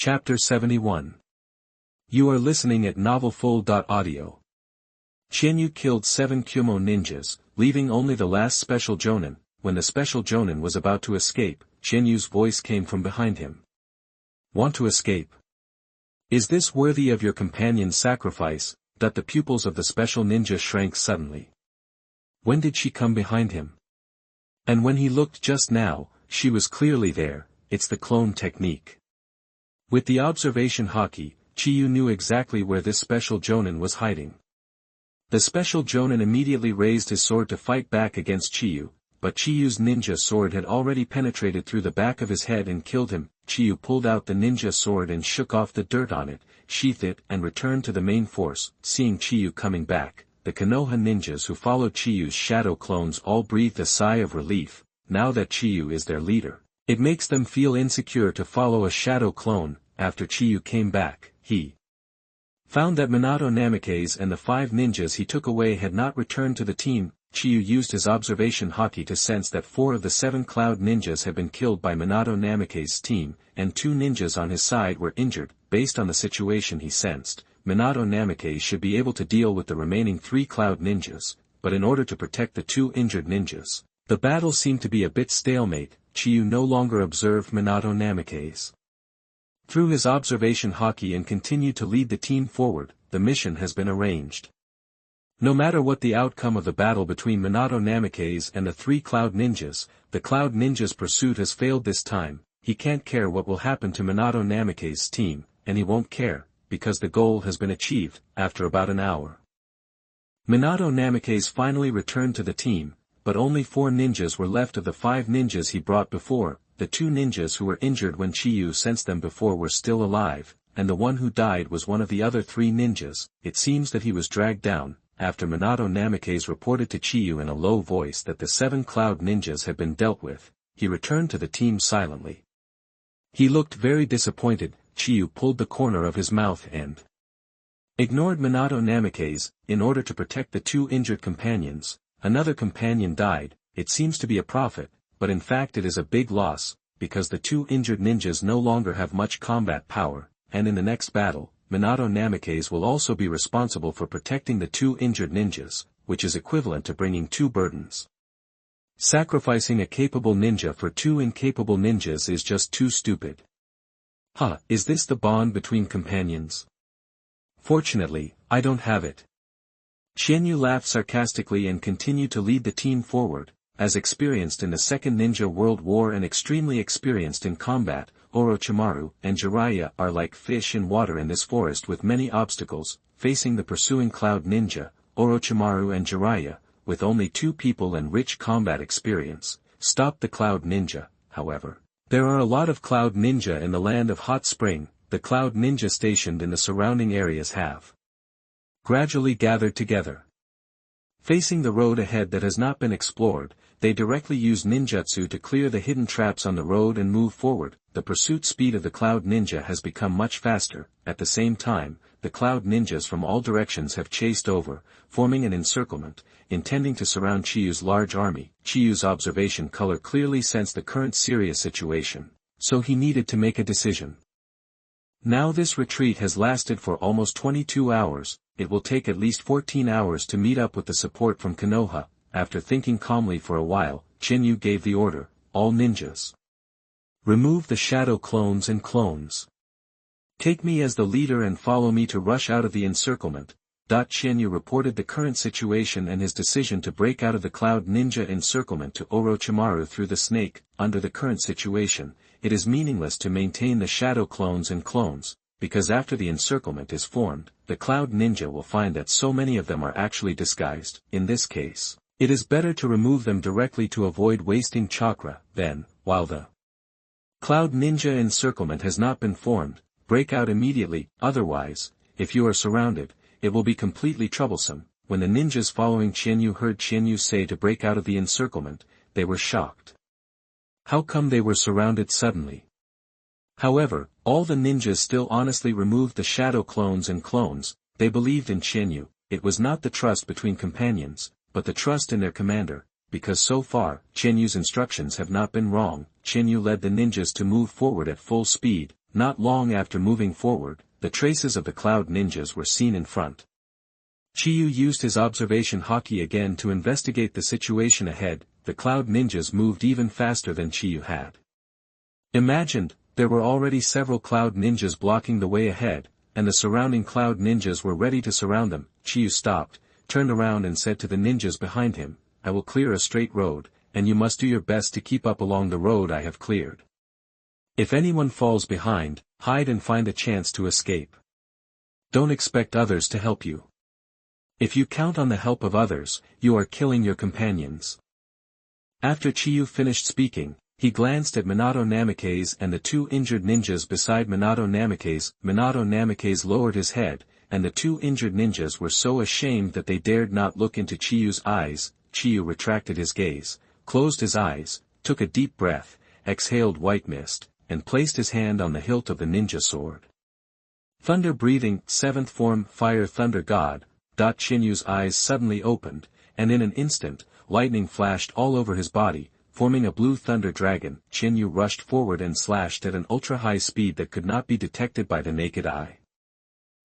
Chapter 71. You are listening at novelfull.audio. Chinyu killed 7 Kumo ninjas, leaving only the last special jonin. When the special jonin was about to escape, Chinyu's voice came from behind him. Want to escape? Is this worthy of your companion's sacrifice? That the pupils of the special ninja shrank suddenly. When did she come behind him? And when he looked just now, she was clearly there. It's the clone technique. With the observation haki, Chiyu knew exactly where this special jonin was hiding. The special jonin immediately raised his sword to fight back against Chiyu, but Chiyu's ninja sword had already penetrated through the back of his head and killed him. Chiyu pulled out the ninja sword and shook off the dirt on it, sheathed it and returned to the main force. Seeing Chiyu coming back, the Konoha ninjas who followed Chiyu's shadow clones all breathed a sigh of relief. Now that Chiyu is their leader, it makes them feel insecure to follow a shadow clone. After Chiyu came back, he found that Minato Namikaze and the 5 ninjas he took away had not returned to the team. Chiyu used his observation haki to sense that 4 of the 7 cloud ninjas had been killed by Minato Namikaze's team, and 2 ninjas on his side were injured. Based on the situation he sensed, Minato Namikaze should be able to deal with the remaining 3 cloud ninjas, but in order to protect the 2 injured ninjas, the battle seemed to be a bit stalemate. Chiyu no longer observed Minato Namikaze. Through his observation haki and continued to lead the team forward, the mission has been arranged. No matter what the outcome of the battle between Minato Namikaze and the 3 cloud ninjas, the cloud ninjas' pursuit has failed this time. He can't care what will happen to Minato Namikaze's team, and he won't care, because the goal has been achieved. After about an hour, Minato Namikaze finally returned to the team, but only 4 ninjas were left of the 5 ninjas he brought before. The 2 ninjas who were injured when Chiyu sensed them before were still alive, and the one who died was one of the other 3 ninjas. It seems that he was dragged down. After Minato Namikaze reported to Chiyu in a low voice that the 7 cloud ninjas had been dealt with, he returned to the team silently. He looked very disappointed. Chiyu pulled the corner of his mouth and ignored Minato Namikaze. In order to protect the 2 injured companions, another companion died. It seems to be a profit, but in fact it is a big loss, because the 2 injured ninjas no longer have much combat power, and in the next battle, Minato Namikaze will also be responsible for protecting the 2 injured ninjas, which is equivalent to bringing 2 burdens. Sacrificing a capable ninja for 2 incapable ninjas is just too stupid. Is this the bond between companions? Fortunately, I don't have it. Chinyu laughed sarcastically and continued to lead the team forward. As experienced in the Second Ninja World War and extremely experienced in combat, Orochimaru and Jiraiya are like fish in water in this forest with many obstacles. Facing the pursuing cloud ninja, Orochimaru and Jiraiya, with only 2 people and rich combat experience, stopped the cloud ninja. However, there are a lot of cloud ninja in the land of Hot Spring. The cloud ninja stationed in the surrounding areas have gradually gathered together. Facing the road ahead that has not been explored, they directly use ninjutsu to clear the hidden traps on the road and move forward. The pursuit speed of the cloud ninja has become much faster. At the same time, the cloud ninjas from all directions have chased over, forming an encirclement, intending to surround Chiyu's large army. Chiyu's observation color clearly sensed the current serious situation, so he needed to make a decision. Now this retreat has lasted for almost 22 hours, it will take at least 14 hours to meet up with the support from Konoha. After thinking calmly for a while, Chinyu gave the order, all ninjas, remove the shadow clones and clones. Take me as the leader and follow me to rush out of the encirclement. Chinyu reported the current situation and his decision to break out of the cloud ninja encirclement to Orochimaru through the snake. Under the current situation, it is meaningless to maintain the shadow clones and clones, because after the encirclement is formed, the cloud ninja will find that so many of them are actually disguised. In this case, it is better to remove them directly to avoid wasting chakra. Then, while the cloud ninja encirclement has not been formed, break out immediately. Otherwise, if you are surrounded, it will be completely troublesome. When the ninjas following Chinyu heard Chinyu say to break out of the encirclement, they were shocked. How come they were surrounded suddenly? However, all the ninjas still honestly removed the shadow clones and clones. They believed in Chinyu. It was not the trust between companions, but the trust in their commander, because so far, Chinyu's instructions have not been wrong. Chinyu led the ninjas to move forward at full speed. not long after moving forward, the traces of the Cloud Ninjas were seen in front. Chiyu used his observation haki again to investigate the situation ahead. The Cloud Ninjas moved even faster than Chiyu had imagined. There were already several Cloud Ninjas blocking the way ahead, and the surrounding Cloud Ninjas were ready to surround them. Chiyu stopped, turned around and said to the ninjas behind him, "I will clear a straight road, and you must do your best to keep up along the road I have cleared. If anyone falls behind, hide and find a chance to escape. Don't expect others to help you. If you count on the help of others, you are killing your companions." After Chiyu finished speaking, he glanced at Minato Namikaze and the two injured ninjas beside Minato Namikaze. Minato Namikaze lowered his head, and the two injured ninjas were so ashamed that they dared not look into Chiyu's eyes. Chiyu retracted his gaze, closed his eyes, took a deep breath, exhaled white mist, and placed his hand on the hilt of the ninja sword. Thunder breathing, seventh form, fire thunder god. Chinyu's eyes suddenly opened, and in an instant, lightning flashed all over his body, forming a blue thunder dragon. Chinyu rushed forward and slashed at an ultra-high speed that could not be detected by the naked eye.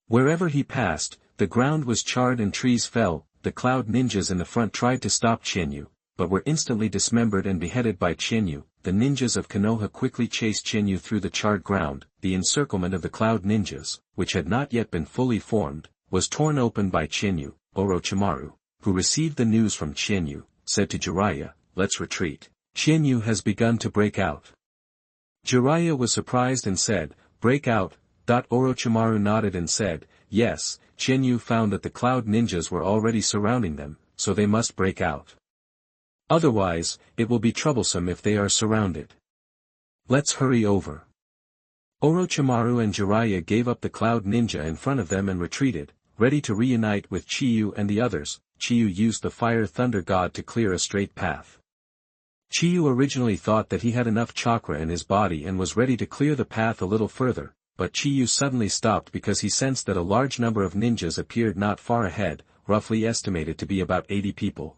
Wherever he passed, the ground was charred and trees fell. The Cloud Ninjas in the front tried to stop Chinyu, but were instantly dismembered and beheaded by Chinyu. The ninjas of Konoha quickly chased Chinyu through the charred ground. The encirclement of the Cloud Ninjas, which had not yet been fully formed, was torn open by Chinyu. Orochimaru, who received the news from Chinyu, said to Jiraiya, "Let's retreat. Chinyu has begun to break out." Jiraiya was surprised and said, "Break out?" Orochimaru nodded and said, "Yes, Chinyu found that the Cloud Ninjas were already surrounding them, so they must break out. Otherwise, it will be troublesome if they are surrounded. Let's hurry over." Orochimaru and Jiraiya gave up the Cloud Ninja in front of them and retreated, ready to reunite with Chiyu and the others. Chiyu used the Fire Thunder God to clear a straight path. Chiyu originally thought that he had enough chakra in his body and was ready to clear the path a little further, but Chiyu suddenly stopped because he sensed that a large number of ninjas appeared not far ahead, roughly estimated to be about 80 people.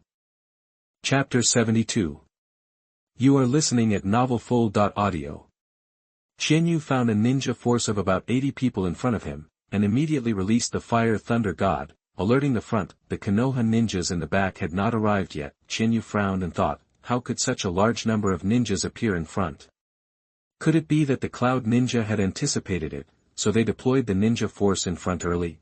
Chapter 72. You are listening at novelfull.audio. Chinyu found a ninja force of about 80 people in front of him, and immediately released the Fire Thunder God, alerting the front. The Konoha ninjas in the back had not arrived yet. Chinyu frowned and thought, how could such a large number of ninjas appear in front? Could it be that the Cloud Ninja had anticipated it, so they deployed the ninja force in front early?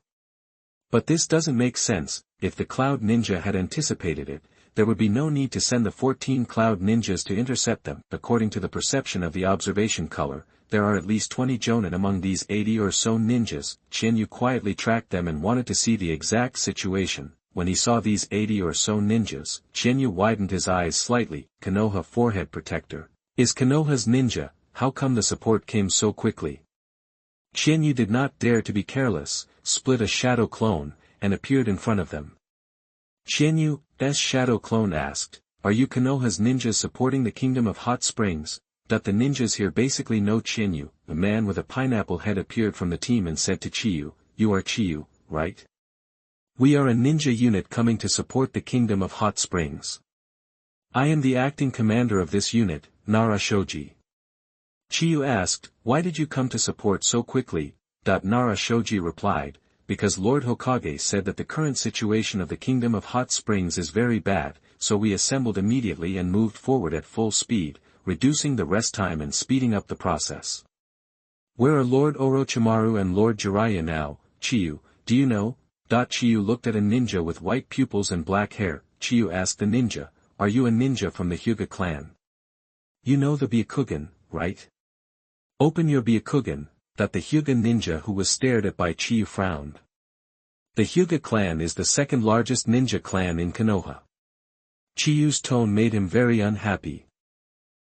But this doesn't make sense. If the Cloud Ninja had anticipated it, there would be no need to send the 14 Cloud Ninjas to intercept them. According to the perception of the observation color, there are at least 20 Jonin among these 80 or so ninjas. Chinyu quietly tracked them and wanted to see the exact situation. When he saw these 80 or so ninjas, Chinyu widened his eyes slightly. Konoha forehead protector. Is Konoha's ninja, how come the support came so quickly? Chinyu did not dare to be careless, split a shadow clone, and appeared in front of them. Chinyu's shadow clone asked, "Are you Konoha's ninjas supporting the Kingdom of Hot Springs?" The ninjas here basically know Chinyu. A man with a pineapple head appeared from the team and said to Chiyu, "You are Chiyu, right? We are a ninja unit coming to support the Kingdom of Hot Springs. I am the acting commander of this unit, Nara Shoji." Chiyu asked, "Why did you come to support so quickly?" Nara Shoji replied, "Because Lord Hokage said that the current situation of the Kingdom of Hot Springs is very bad, so we assembled immediately and moved forward at full speed, reducing the rest time and speeding up the process." "Where are Lord Orochimaru and Lord Jiraiya now, Chiyu, do you know?" Chiyu looked at a ninja with white pupils and black hair. Chiyu asked the ninja, "Are you a ninja from the Hyuga clan? You know the Byakugan, right? Open your Byakugan." The Hyuga ninja who was stared at by Chiyu frowned. The Hyuga clan is the second largest ninja clan in Konoha. Chiyu's tone made him very unhappy.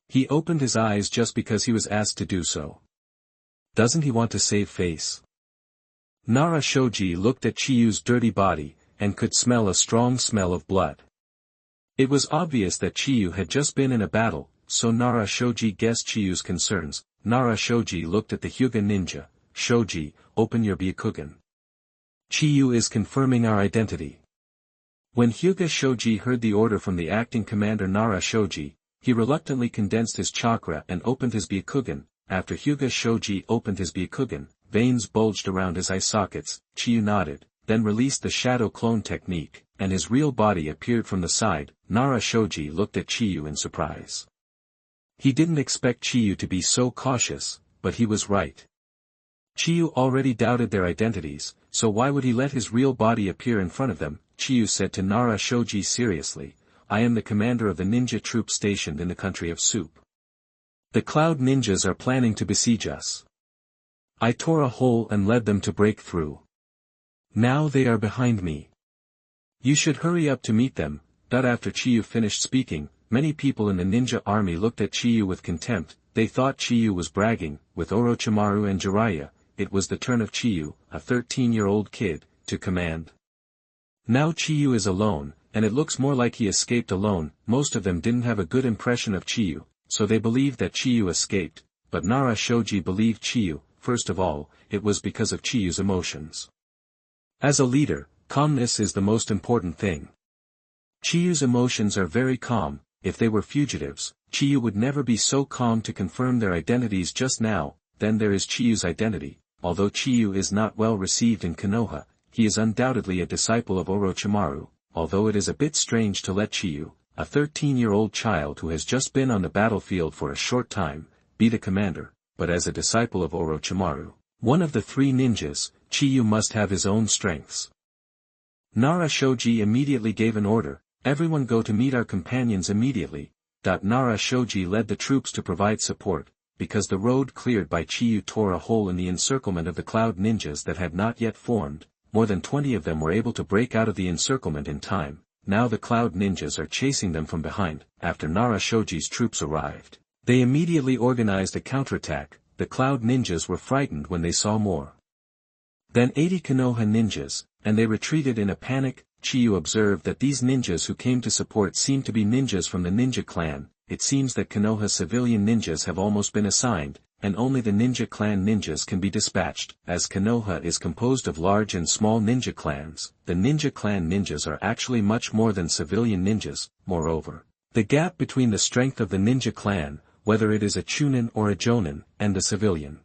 He opened his eyes just because he was asked to do so. Doesn't he want to save face? Nara Shoji looked at Chiyu's dirty body, and could smell a strong smell of blood. It was obvious that Chiyu had just been in a battle, so Nara Shoji guessed Chiyu's concerns. Nara Shoji looked at the Hyuga ninja. "Shoji, open your Byakugan. Chiyu is confirming our identity." When Hyuga Shoji heard the order from the acting commander Nara Shoji, he reluctantly condensed his chakra and opened his Byakugan. after Hyuga Shoji opened his Byakugan, veins bulged around his eye sockets. Chiyu nodded, then released the shadow clone technique, and his real body appeared from the side. Nara Shoji looked at Chiyu in surprise. He didn't expect Chiyu to be so cautious, but he was right. Chiyu already doubted their identities, so why would he let his real body appear in front of them? Chiyu said to Nara Shoji seriously, "I am the commander of the ninja troop stationed in the country of Soup. The Cloud Ninjas are planning to besiege us. I tore a hole and led them to break through. Now they are behind me. You should hurry up to meet them." After Chiyu finished speaking, many people in the ninja army looked at Chiyu with contempt. They thought Chiyu was bragging. With Orochimaru and Jiraiya, it was the turn of Chiyu, a 13-year-old kid, to command. Now Chiyu is alone, and it looks more like he escaped alone. Most of them didn't have a good impression of Chiyu, so they believed that Chiyu escaped, but Nara Shoji believed Chiyu. First of all, it was because of Chiyu's emotions. As a leader, calmness is the most important thing. Chiyu's emotions are very calm. If they were fugitives, Chiyu would never be so calm to confirm their identities just now. Then there is Chiyu's identity. Although Chiyu is not well received in Konoha, he is undoubtedly a disciple of Orochimaru, although it is a bit strange to let Chiyu, a 13-year-old child who has just been on the battlefield for a short time, be the commander, but as a disciple of Orochimaru, one of the three ninjas, Chiyu must have his own strengths. Nara Shoji immediately gave an order, "Everyone go to meet our companions immediately." Nara Shoji led the troops to provide support, because the road cleared by Chiyu tore a hole in the encirclement of the Cloud Ninjas that had not yet formed. More than 20 of them were able to break out of the encirclement in time. Now the Cloud Ninjas are chasing them from behind. After Nara Shoji's troops arrived, they immediately organized a counterattack. The Cloud Ninjas were frightened when they saw more than 80 Konoha ninjas, and they retreated in a panic. Chiyu observed that these ninjas who came to support seemed to be ninjas from the ninja clan. It seems that Konoha civilian ninjas have almost been assigned, and only the ninja clan ninjas can be dispatched. As Konoha is composed of large and small ninja clans, the ninja clan ninjas are actually much more than civilian ninjas. Moreover, the gap between the strength of the ninja clan, whether it is a chunin or a jonin, and the civilian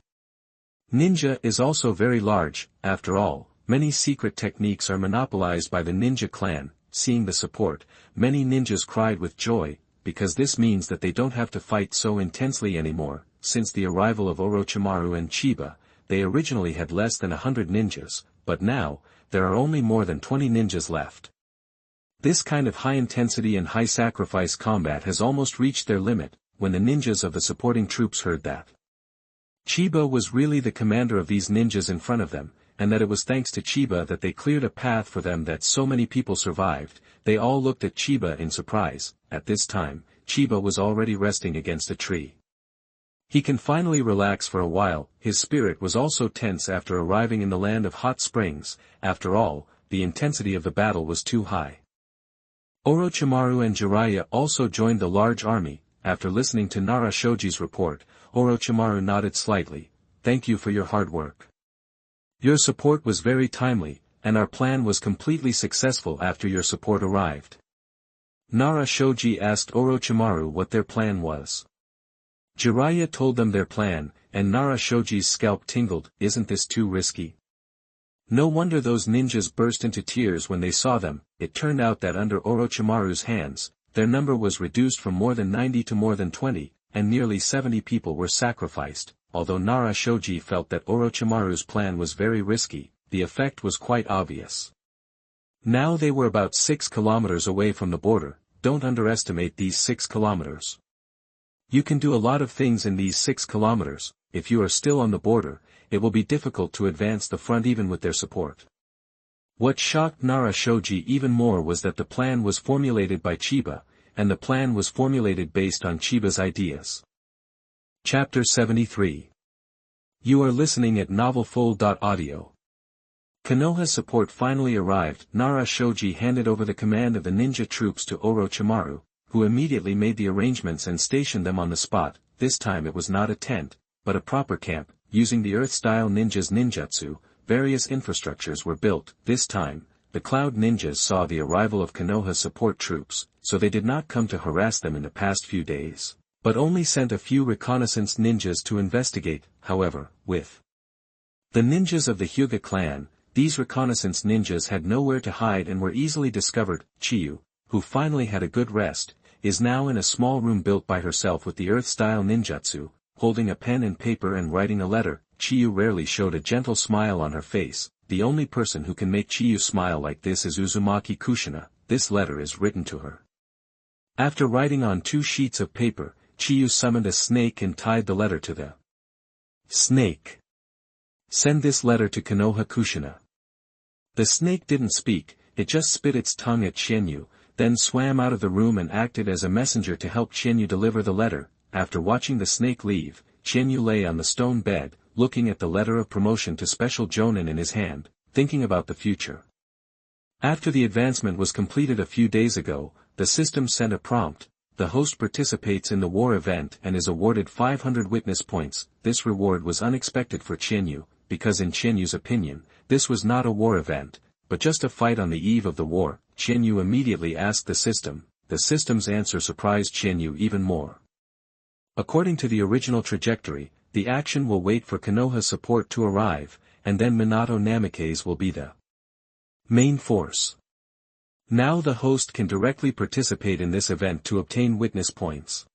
ninja is also very large. After all, many secret techniques are monopolized by the ninja clan. Seeing the support, many ninjas cried with joy, because this means that they don't have to fight so intensely anymore. Since the arrival of Orochimaru and Chiba, they originally had less than 100 ninjas, but now, there are only more than 20 ninjas left. This kind of high-intensity and high-sacrifice combat has almost reached their limit. When the ninjas of the supporting troops heard that Chiba was really the commander of these ninjas in front of them, and that it was thanks to Chiba that they cleared a path for them that so many people survived, they all looked at Chiba in surprise. At this time, Chiba was already resting against a tree. He can finally relax for a while. His spirit was also tense after arriving in the land of hot springs. After all, the intensity of the battle was too high. Orochimaru and Jiraiya also joined the large army. After listening to Nara Shoji's report, Orochimaru nodded slightly. "Thank you for your hard work. Your support was very timely, and our plan was completely successful after your support arrived." Nara Shoji asked Orochimaru what their plan was. Jiraiya told them their plan, and Nara Shoji's scalp tingled. "Isn't this too risky?" No wonder those ninjas burst into tears when they saw them. It turned out that under Orochimaru's hands, their number was reduced from more than 90 to more than 20, and nearly 70 people were sacrificed. Although Nara Shoji felt that Orochimaru's plan was very risky, the effect was quite obvious. Now they were about 6 kilometers away from the border. Don't underestimate these 6 kilometers. You can do a lot of things in these 6 kilometers. If you are still on the border, it will be difficult to advance the front even with their support. What shocked Nara Shoji even more was that the plan was formulated by Chiba, and the plan was formulated based on Chiba's ideas. Chapter 73. You are listening at novelfull.audio. Konoha support finally arrived. Nara Shoji handed over the command of the ninja troops to Orochimaru, who immediately made the arrangements and stationed them on the spot. This time it was not a tent, but a proper camp. Using the Earth-style ninjas ninjutsu, various infrastructures were built. This time, the Cloud Ninjas saw the arrival of Konoha support troops, so they did not come to harass them in the past few days. but only sent a few reconnaissance ninjas to investigate. However, with the ninjas of the Hyuga clan, these reconnaissance ninjas had nowhere to hide and were easily discovered. Chiyu, who finally had a good rest, is now in a small room built by herself with the earth-style ninjutsu, holding a pen and paper and writing a letter. Chiyu rarely showed a gentle smile on her face. The only person who can make Chiyu smile like this is Uzumaki Kushina. This letter is written to her. After writing on 2 sheets of paper, Chiyu summoned a snake and tied the letter to the snake. Send this letter to Konoha Kushina. The snake didn't speak, it just spit its tongue at Shenyu, then swam out of the room and acted as a messenger to help Shenyu deliver the letter. After watching the snake leave, Shenyu lay on the stone bed, looking at the letter of promotion to Special Jonin in his hand, thinking about the future. After the advancement was completed a few days ago, the system sent a prompt. The host participates in the war event and is awarded 500 witness points. This reward was unexpected for Shenyu, because in Shenyu's opinion, this was not a war event, but just a fight on the eve of the war. Shenyu immediately asked the system. The system's answer surprised Shenyu even more. According to the original trajectory, the action will wait for Konoha support to arrive, and then Minato Namikaze will be the main force. Now the host can directly participate in this event to obtain witness points.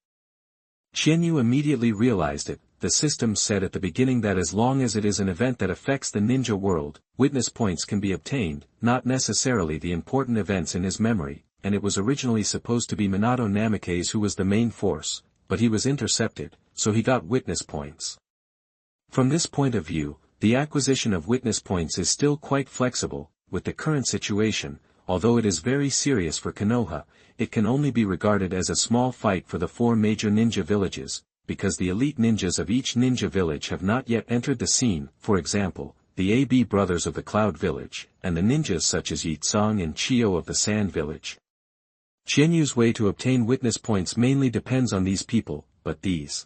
Shenyu immediately realized it. The system said at the beginning that as long as it is an event that affects the ninja world, witness points can be obtained, not necessarily the important events in his memory, and it was originally supposed to be Minato Namikaze who was the main force, but he was intercepted, so he got witness points. From this point of view, the acquisition of witness points is still quite flexible. With the current situation, although it is very serious for Konoha, it can only be regarded as a small fight for the 4 major ninja villages, because the elite ninjas of each ninja village have not yet entered the scene. For example, the AB brothers of the Cloud Village, and the ninjas such as Yitsong and Chio of the Sand Village. Shenyu's way to obtain witness points mainly depends on these people, but these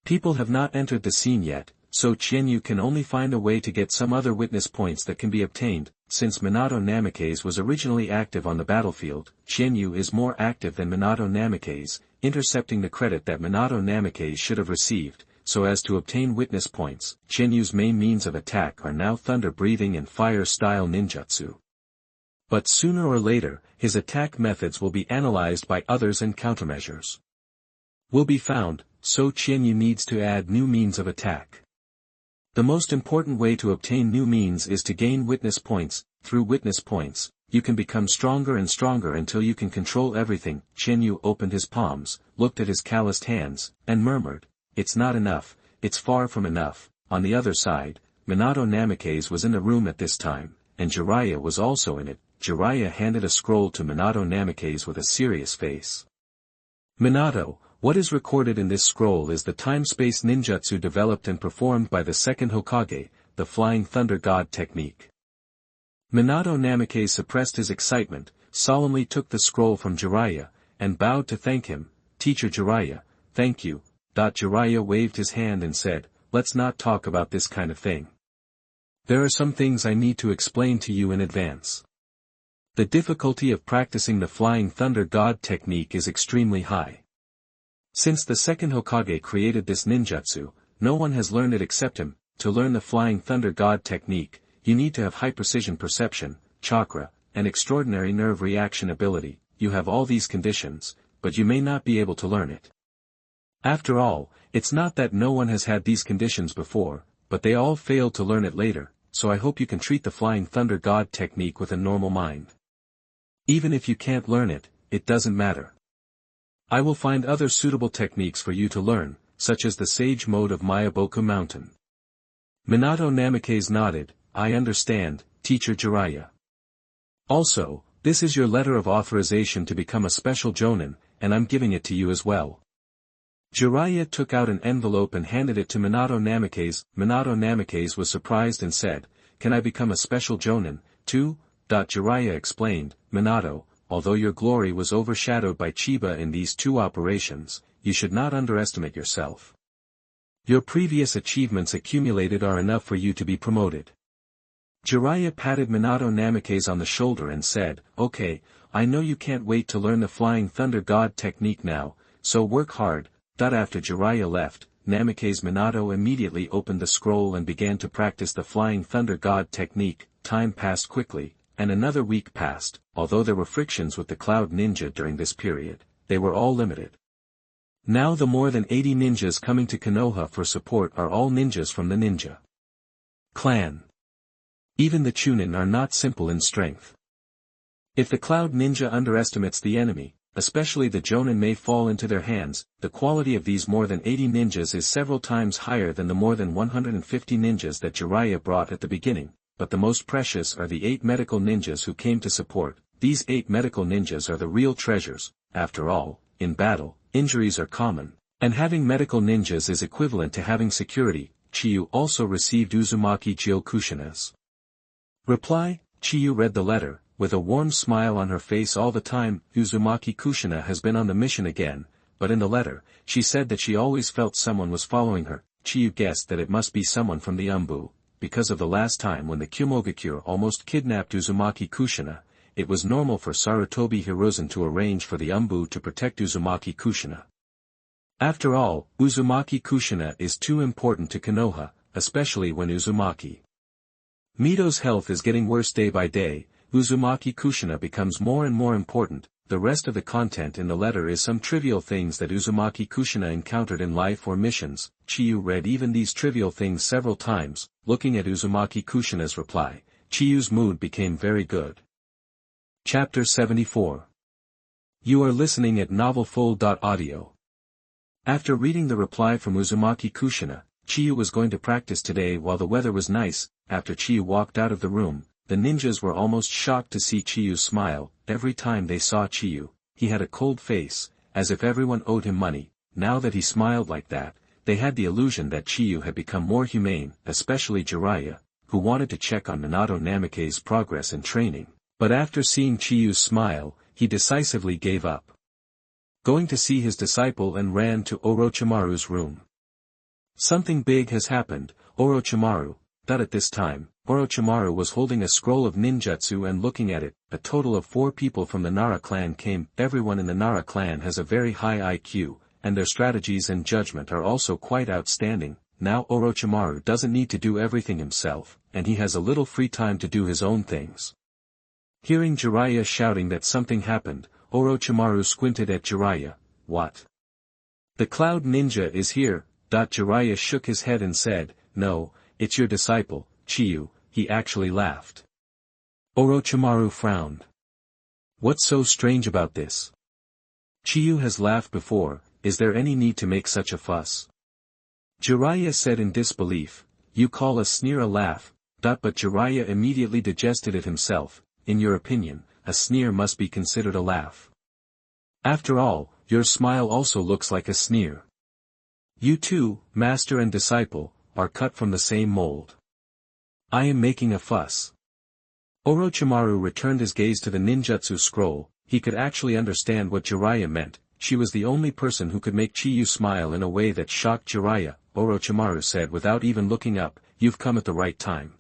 people have not entered the scene yet, so Shenyu can only find a way to get some other witness points that can be obtained. Since Minato Namikaze was originally active on the battlefield, Shenyu is more active than Minato Namikaze, intercepting the credit that Minato Namikaze should have received. So as to obtain witness points, Shenyu's main means of attack are now thunder-breathing and fire-style ninjutsu. But sooner or later, his attack methods will be analyzed by others and countermeasures will be found, so Shenyu needs to add new means of attack. The most important way to obtain new means is to gain witness points. Through witness points, you can become stronger and stronger until you can control everything. Shenyu opened his palms, looked at his calloused hands, and murmured, "It's not enough, it's far from enough." On the other side, Minato Namikaze was in the room at this time, and Jiraiya was also in it. Jiraiya handed a scroll to Minato Namikaze with a serious face. "Minato, what is recorded in this scroll is the time-space ninjutsu developed and performed by the second Hokage, the Flying Thunder God technique." Minato Namikaze suppressed his excitement, solemnly took the scroll from Jiraiya, and bowed to thank him. "Teacher Jiraiya, thank you." Jiraiya waved his hand and said, "Let's not talk about this kind of thing. There are some things I need to explain to you in advance. The difficulty of practicing the Flying Thunder God technique is extremely high. Since the second Hokage created this ninjutsu, no one has learned it except him. To learn the Flying Thunder God technique, you need to have high precision perception, chakra, and extraordinary nerve reaction ability. You have all these conditions, but you may not be able to learn it. After all, it's not that no one has had these conditions before, but they all failed to learn it later, so I hope you can treat the Flying Thunder God technique with a normal mind. Even if you can't learn it, it doesn't matter. I will find other suitable techniques for you to learn, such as the Sage Mode of Mayaboku Mountain." Minato Namikaze nodded, "I understand, Teacher Jiraiya. Also, this is your letter of authorization to become a special jonin, and I'm giving it to you as well." Jiraiya took out an envelope and handed it to Minato Namikaze. Minato Namikaze was surprised and said, "Can I become a special jonin, too?" Jiraiya explained, "Minato, although your glory was overshadowed by Chiba in these 2 operations, you should not underestimate yourself. Your previous achievements accumulated are enough for you to be promoted." Jiraiya patted Minato Namikaze on the shoulder and said, "Okay, I know you can't wait to learn the Flying Thunder God technique now, so work hard." After Jiraiya left, Namikaze Minato immediately opened the scroll and began to practice the Flying Thunder God technique. Time passed quickly, and another week passed. Although there were frictions with the Cloud Ninja during this period, they were all limited. Now the more than 80 ninjas coming to Konoha for support are all ninjas from the ninja clan. Even the Chunin are not simple in strength. If the Cloud Ninja underestimates the enemy, especially the Jonin may fall into their hands. The quality of these more than 80 ninjas is several times higher than the more than 150 ninjas that Jiraiya brought at the beginning, but the most precious are the 8 medical ninjas who came to support. These 8 medical ninjas are the real treasures. After all, in battle, injuries are common, and having medical ninjas is equivalent to having security. Chiyu also received Uzumaki Kushina's reply. Chiyu read the letter, with a warm smile on her face all the time. Uzumaki Kushina has been on the mission again, but in the letter, she said that she always felt someone was following her. Chiyu guessed that it must be someone from the Umbu, because of the last time when the Kumogakure almost kidnapped Uzumaki Kushina. It was normal for Sarutobi Hiruzen to arrange for the Umbu to protect Uzumaki Kushina. After all, Uzumaki Kushina is too important to Konoha, especially when Uzumaki Mito's health is getting worse day by day. Uzumaki Kushina becomes more and more important. The rest of the content in the letter is some trivial things that Uzumaki Kushina encountered in life or missions. Chiyu read even these trivial things several times. Looking at Uzumaki Kushina's reply, Chiyu's mood became very good. Chapter 74. You are listening at novelfull.audio. After reading the reply from Uzumaki Kushina, Chiyu was going to practice today while the weather was nice. After Chiyu walked out of the room, the ninjas were almost shocked to see Chiyu smile. Every time they saw Chiyu, he had a cold face, as if everyone owed him money. Now that he smiled like that, they had the illusion that Chiyu had become more humane, especially Jiraiya, who wanted to check on Minato Namikaze's progress in training. But after seeing Chiyu's smile, he decisively gave up going to see his disciple and ran to Orochimaru's room. Something big has happened, Orochimaru. At this time, Orochimaru was holding a scroll of ninjutsu and looking at it. A total of 4 people from the Nara clan came. Everyone in the Nara clan has a very high IQ, and their strategies and judgment are also quite outstanding. Now Orochimaru doesn't need to do everything himself, and he has a little free time to do his own things. Hearing Jiraiya shouting that something happened, Orochimaru squinted at Jiraiya. What? The Cloud Ninja is here. Jiraiya shook his head and said, No, it's your disciple, Chiyu. He actually laughed. Orochimaru frowned. What's so strange about this? Chiyu has laughed before. Is there any need to make such a fuss? Jiraiya said in disbelief. You call a sneer a laugh. But Jiraiya immediately digested it himself. In your opinion, a sneer must be considered a laugh. After all, your smile also looks like a sneer. You two, master and disciple, are cut from the same mold. I am making a fuss. Orochimaru returned his gaze to the ninjutsu scroll. He could actually understand what Jiraiya meant. She was the only person who could make Chiyu smile in a way that shocked Jiraiya. Orochimaru said without even looking up, You've come at the right time.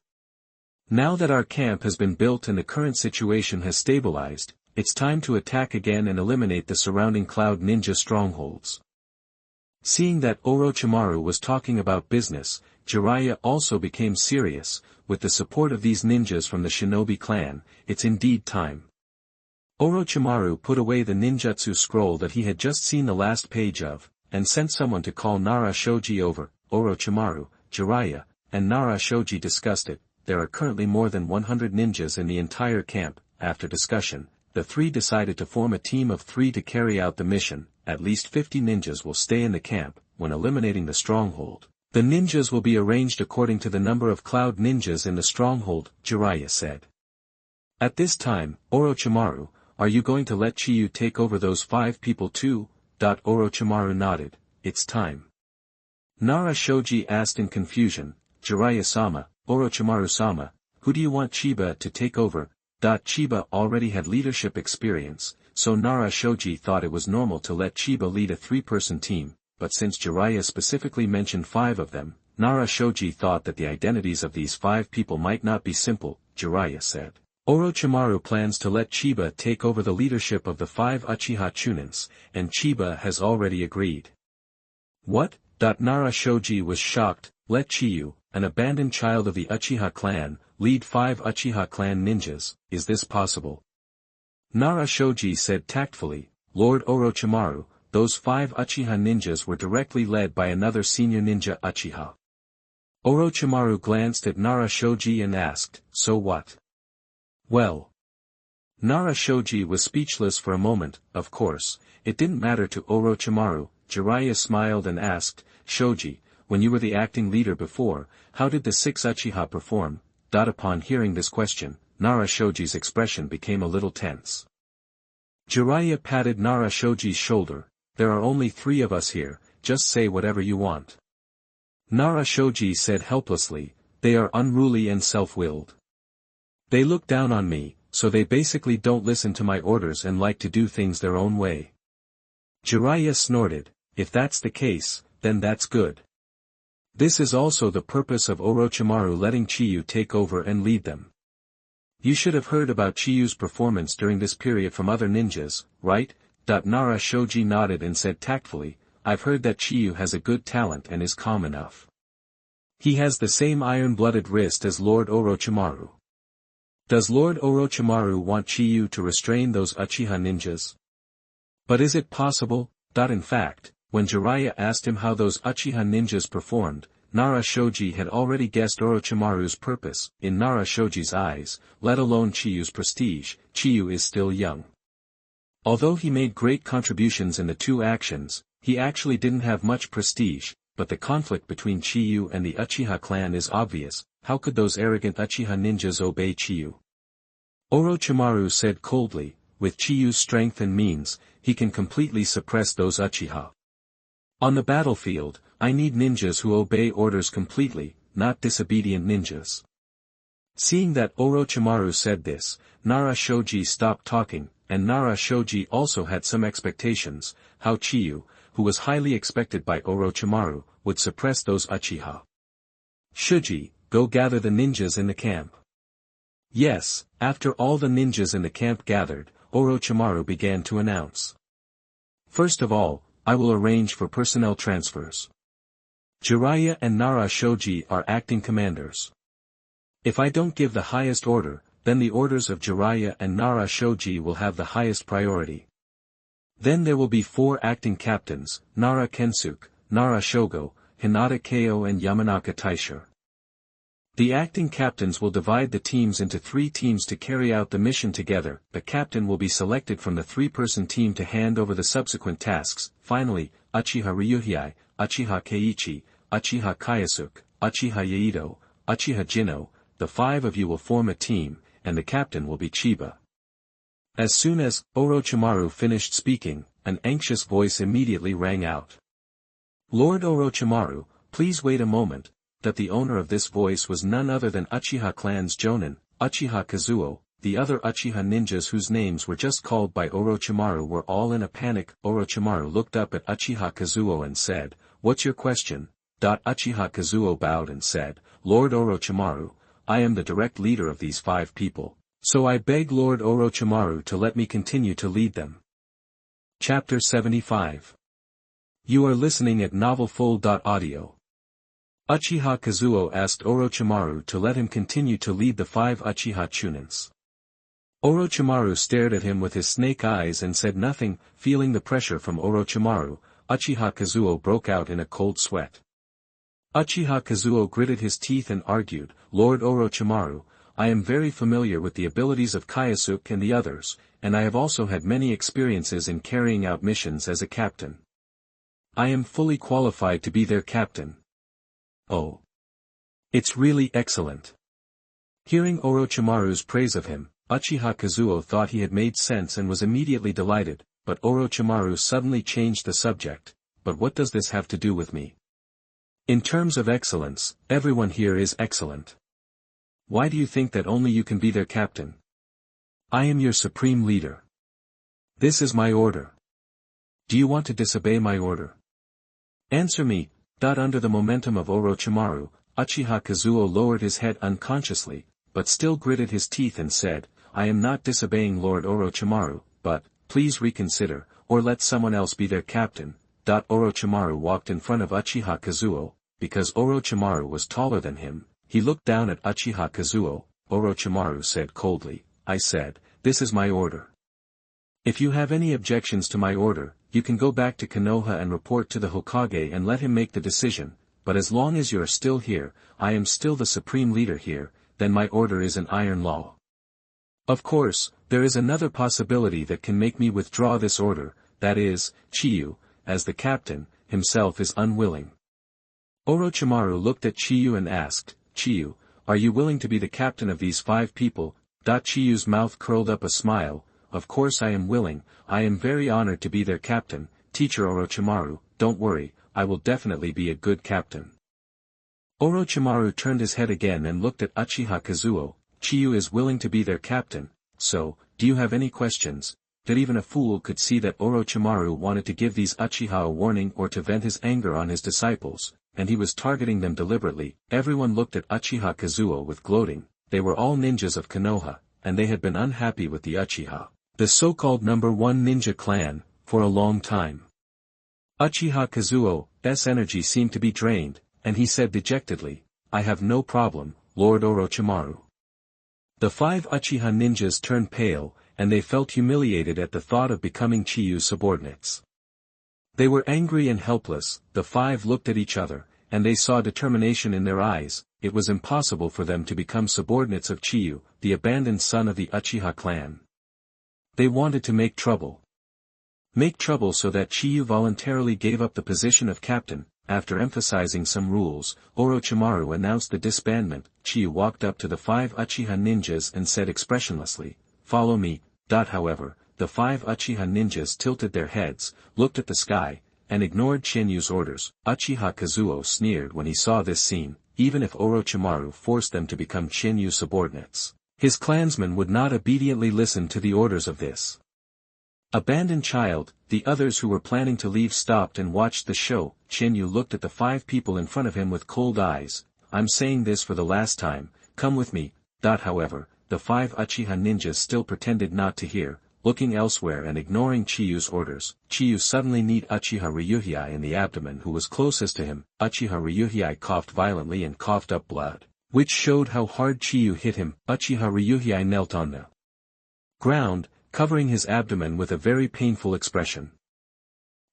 Now that our camp has been built and the current situation has stabilized, it's time to attack again and eliminate the surrounding Cloud Ninja strongholds. Seeing that Orochimaru was talking about business, Jiraiya also became serious. With the support of these ninjas from the shinobi clan, it's indeed time. Orochimaru put away the ninjutsu scroll that he had just seen the last page of, and sent someone to call Nara Shoji over. Orochimaru, Jiraiya, and Nara Shoji discussed it. There are currently more than 100 ninjas in the entire camp. After discussion, the 3 decided to form a team of 3 to carry out the mission. At least 50 ninjas will stay in the camp. When eliminating the stronghold, the ninjas will be arranged according to the number of Cloud Ninjas in the stronghold, Jiraiya said. At this time, Orochimaru, are you going to let Chiyu take over those 5 people too? Orochimaru nodded. It's time. Nara Shoji asked in confusion, Jiraiya-sama, Orochimaru-sama, who do you want Chiba to take over? Chiba already had leadership experience, so Nara Shoji thought it was normal to let Chiba lead a 3-person team, but since Jiraiya specifically mentioned 5 of them, Nara Shoji thought that the identities of these 5 people might not be simple. Jiraiya said. Orochimaru plans to let Chiba take over the leadership of the 5 Uchiha Chunins, and Chiba has already agreed. What? Nara Shoji was shocked. Let Chiyu, an abandoned child of the Uchiha clan, lead 5 Uchiha clan ninjas, is this possible? Nara Shoji said tactfully, Lord Orochimaru, those 5 Uchiha ninjas were directly led by another senior ninja Uchiha. Orochimaru glanced at Nara Shoji and asked, so what? Well. Nara Shoji was speechless for a moment. Of course, it didn't matter to Orochimaru. Jiraiya smiled and asked, Shoji, when you were the acting leader before, how did the 6 Uchiha perform? Upon hearing this question, Nara Shoji's expression became a little tense. Jiraiya patted Nara Shoji's shoulder. There are only 3 of us here, just say whatever you want. Nara Shoji said helplessly, they are unruly and self-willed. They look down on me, so they basically don't listen to my orders and like to do things their own way. Jiraiya snorted, if that's the case, then that's good. This is also the purpose of Orochimaru letting Chiyu take over and lead them. You should have heard about Chiyu's performance during this period from other ninjas, right? Nara Shoji nodded and said tactfully, I've heard that Chiyu has a good talent and is calm enough. He has the same iron-blooded wrist as Lord Orochimaru. Does Lord Orochimaru want Chiyu to restrain those Uchiha ninjas? But is it possible? In fact, when Jiraiya asked him how those Uchiha ninjas performed, Nara Shoji had already guessed Orochimaru's purpose. In Nara Shoji's eyes, let alone Chiyu's prestige, Chiyu is still young. Although he made great contributions in the 2 actions, he actually didn't have much prestige, but the conflict between Chiyu and the Uchiha clan is obvious. How could those arrogant Uchiha ninjas obey Chiyu? Orochimaru said coldly, with Chiyu's strength and means, he can completely suppress those Uchiha. On the battlefield, I need ninjas who obey orders completely, not disobedient ninjas. Seeing that Orochimaru said this, Nara Shoji stopped talking, and Nara Shoji also had some expectations, how Chiyu, who was highly expected by Orochimaru, would suppress those Uchiha. Shuji, go gather the ninjas in the camp. Yes, after all the ninjas in the camp gathered, Orochimaru began to announce. First of all, I will arrange for personnel transfers. Jiraiya and Nara Shoji are acting commanders. If I don't give the highest order, then the orders of Jiraiya and Nara Shoji will have the highest priority. Then there will be 4 acting captains, Nara Kensuke, Nara Shogo, Hinata Ko and Yamanaka Taisha. The acting captains will divide the teams into 3 teams to carry out the mission together. The captain will be selected from the 3-person team to hand over the subsequent tasks. Finally, Uchiha Ryuhei, Uchiha Keiichi, Uchiha Kyosuke, Uchiha Yaito, Uchiha Jino, the 5 of you will form a team, and the captain will be Chiba. As soon as Orochimaru finished speaking, an anxious voice immediately rang out. Lord Orochimaru, please wait a moment. That the owner of this voice was none other than Uchiha clan's Jonin, Uchiha Kazuo. The other Uchiha ninjas whose names were just called by Orochimaru were all in a panic. Orochimaru looked up at Uchiha Kazuo and said, What's your question? Uchiha Kazuo bowed and said, Lord Orochimaru, I am the direct leader of these 5 people, so I beg Lord Orochimaru to let me continue to lead them. Chapter 75. You are listening at novelfull.audio. Uchiha Kazuo asked Orochimaru to let him continue to lead the 5 Uchiha Chunins. Orochimaru stared at him with his snake eyes and said nothing. Feeling the pressure from Orochimaru, Uchiha Kazuo broke out in a cold sweat. Uchiha Kazuo gritted his teeth and argued, Lord Orochimaru, I am very familiar with the abilities of Kyosuke and the others, and I have also had many experiences in carrying out missions as a captain. I am fully qualified to be their captain. Oh. It's really excellent. Hearing Orochimaru's praise of him, Uchiha Kazuo thought he had made sense and was immediately delighted, but Orochimaru suddenly changed the subject. But what does this have to do with me? In terms of excellence, everyone here is excellent. Why do you think that only you can be their captain? I am your supreme leader. This is my order. Do you want to disobey my order? Answer me. Under the momentum of Orochimaru, Uchiha Kazuo lowered his head unconsciously, but still gritted his teeth and said, I am not disobeying Lord Orochimaru, but, please reconsider, or let someone else be their captain. Orochimaru walked in front of Uchiha Kazuo, because Orochimaru was taller than him. He looked down at Uchiha Kazuo. Orochimaru said coldly, "I said, this is my order. If you have any objections to my order, you can go back to Konoha and report to the Hokage and let him make the decision, but as long as you are still here, I am still the supreme leader here, then my order is an iron law. Of course, there is another possibility that can make me withdraw this order, that is, Chiyu, as the captain, himself is unwilling." Orochimaru looked at Chiyu and asked, "Chiyu, are you willing to be the captain of these 5 people?" Chiyu's mouth curled up a smile. "Of course I am willing, I am very honored to be their captain, teacher Orochimaru, don't worry, I will definitely be a good captain." Orochimaru turned his head again and looked at Uchiha Kazuo. "Chiyu is willing to be their captain, so, do you have any questions?" That even a fool could see that Orochimaru wanted to give these Uchiha a warning or to vent his anger on his disciples, and he was targeting them deliberately. Everyone looked at Uchiha Kazuo with gloating. They were all ninjas of Konoha, and they had been unhappy with the Uchiha, the so-called #1 ninja clan, for a long time. Uchiha Kazuo's energy seemed to be drained, and he said dejectedly, "I have no problem, Lord Orochimaru." The 5 Uchiha ninjas turned pale, and they felt humiliated at the thought of becoming Chiyu's subordinates. They were angry and helpless. The 5 looked at each other, and they saw determination in their eyes. It was impossible for them to become subordinates of Chiyu, the abandoned son of the Uchiha clan. They wanted to make trouble. Make trouble so that Chiyu voluntarily gave up the position of captain. After emphasizing some rules, Orochimaru announced the disbandment. Chiyu walked up to the 5 Uchiha ninjas and said expressionlessly, "Follow me." However, the 5 Uchiha ninjas tilted their heads, looked at the sky, and ignored Chinyu's orders. Uchiha Kazuo sneered when he saw this scene. Even if Orochimaru forced them to become Chinyu's subordinates, his clansmen would not obediently listen to the orders of this abandoned child. The others who were planning to leave stopped and watched the show. Chinyu looked at the 5 people in front of him with cold eyes. "I'm saying this for the last time, come with me." However, the 5 Uchiha ninjas still pretended not to hear, looking elsewhere and ignoring Chiyu's orders. Chiyu suddenly kneed Uchiha Ryuhei in the abdomen, who was closest to him. Uchiha Ryuhei coughed violently and coughed up blood, which showed how hard Chiyu hit him. Uchiha Ryuhei knelt on the ground, covering his abdomen with a very painful expression.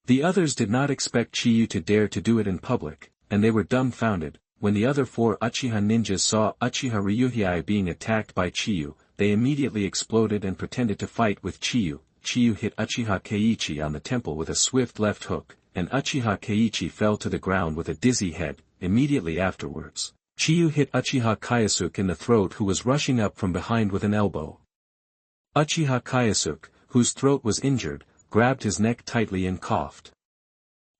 The others did not expect Chiyu to dare to do it in public, and they were dumbfounded. When the other 4 Uchiha ninjas saw Uchiha Ryuhei being attacked by Chiyu, they immediately exploded and pretended to fight with Chiyu. Chiyu hit Uchiha Keiichi on the temple with a swift left hook, and Uchiha Keiichi fell to the ground with a dizzy head. Immediately afterwards, Chiyu hit Uchiha Kayasuke in the throat, who was rushing up from behind with an elbow. Uchiha Kayasuke, whose throat was injured, grabbed his neck tightly and coughed.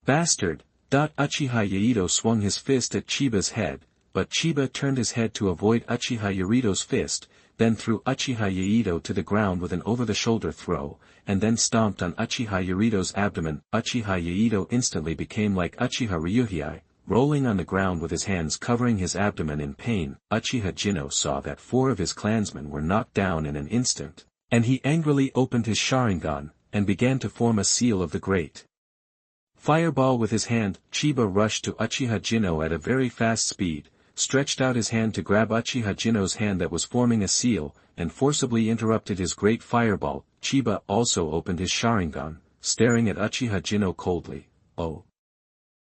"Bastard!" Uchiha Yaito swung his fist at Chiba's head, but Chiba turned his head to avoid Uchiha Yaito's fist, then threw Uchiha Yaito to the ground with an over-the-shoulder throw, and then stomped on Uchiha Yaito's abdomen. Uchiha Yaito instantly became like Uchiha Ryuhei, rolling on the ground with his hands covering his abdomen in pain. Uchiha Jinno saw that 4 of his clansmen were knocked down in an instant, and he angrily opened his Sharingan, and began to form a seal of the great fireball with his hand. Chiba rushed to Uchiha Jinno at a very fast speed, stretched out his hand to grab Uchiha Jinno's hand that was forming a seal, and forcibly interrupted his great fireball. Chiba also opened his Sharingan, staring at Uchiha Jinno coldly. "Oh.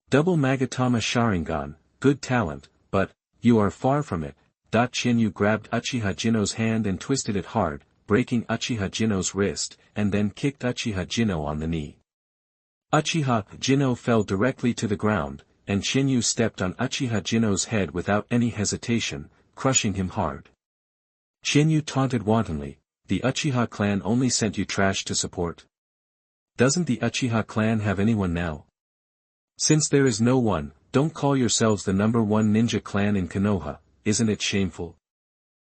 Double Magatama Sharingan, good talent, but, you are far from it." Chinyu grabbed Uchiha Jinno's hand and twisted it hard, breaking Uchiha Jinno's wrist, and then kicked Uchiha Jinno on the knee. Uchiha Jinno fell directly to the ground, and Chinyu stepped on Uchiha Jinno's head without any hesitation, crushing him hard. Chinyu taunted wantonly, "The Uchiha clan only sent you trash to support. Doesn't the Uchiha clan have anyone now? Since there is no one, don't call yourselves the #1 ninja clan in Konoha, isn't it shameful?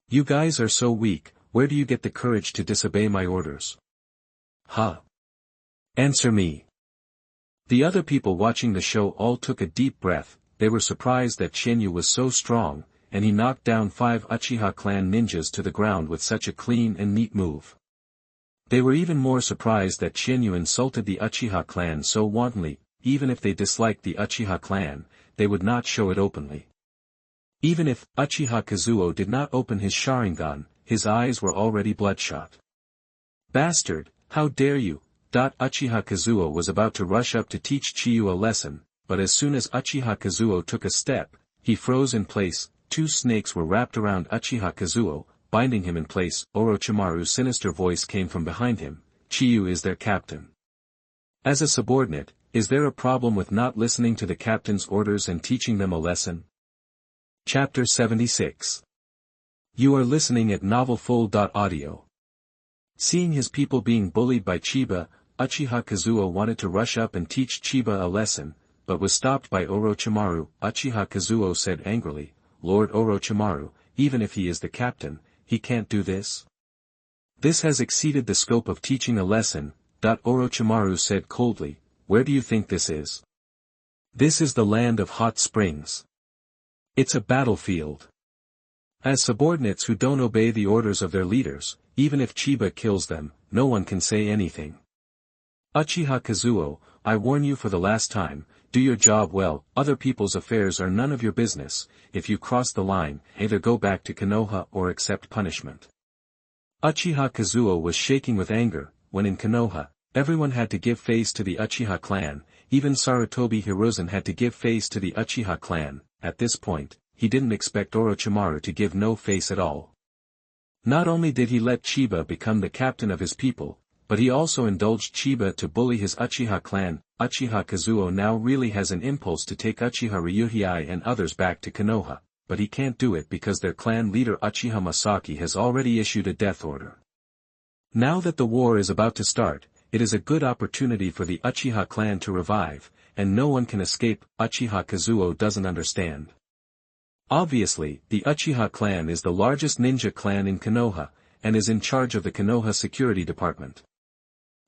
You guys are so weak, where do you get the courage to disobey my orders? Huh? Answer me." The other people watching the show all took a deep breath. They were surprised that Chinyu was so strong, and he knocked down 5 Uchiha clan ninjas to the ground with such a clean and neat move. They were even more surprised that Chinyu insulted the Uchiha clan so wantonly. even if they disliked the Uchiha clan, they would not show it openly. Even if Uchiha Kazuo did not open his Sharingan, his eyes were already bloodshot. Bastard, how dare you! Uchiha Kazuo was about to rush up to teach Chiyu a lesson, but as soon as Uchiha Kazuo took a step, he froze in place. Two snakes were wrapped around Uchiha Kazuo, binding him in place. Orochimaru's sinister voice came from behind him. Chiyu is their captain. As a subordinate, is there a problem with not listening to the captain's orders and teaching them a lesson? Chapter 76. You are listening at novelfull.audio. Seeing his people being bullied by Chiba, Uchiha Kazuo wanted to rush up and teach Chiba a lesson, but was stopped by Orochimaru. Uchiha Kazuo said angrily, Lord Orochimaru, even if he is the captain, he can't do this? This has exceeded the scope of teaching a lesson. Orochimaru said coldly, where do you think this is? This is the land of hot springs. It's a battlefield. As subordinates who don't obey the orders of their leaders, even if Chiba kills them, no one can say anything. Uchiha Kazuo, I warn you for the last time, do your job well. Other people's affairs are none of your business. If you cross the line, either go back to Konoha or accept punishment. Uchiha Kazuo was shaking with anger. When in Konoha, everyone had to give face to the Uchiha clan, even Sarutobi Hiruzen had to give face to the Uchiha clan. At this point, he didn't expect Orochimaru to give no face at all. Not only did he let Chiba become the captain of his people, but he also indulged Chiba to bully his Uchiha clan. Uchiha Kazuo now really has an impulse to take Uchiha Ryuhei and others back to Konoha, but he can't do it because their clan leader Uchiha Masaki has already issued a death order. Now that the war is about to start, it is a good opportunity for the Uchiha clan to revive, and no one can escape. Uchiha Kazuo doesn't understand. Obviously, the Uchiha clan is the largest ninja clan in Konoha, and is in charge of the Konoha security department.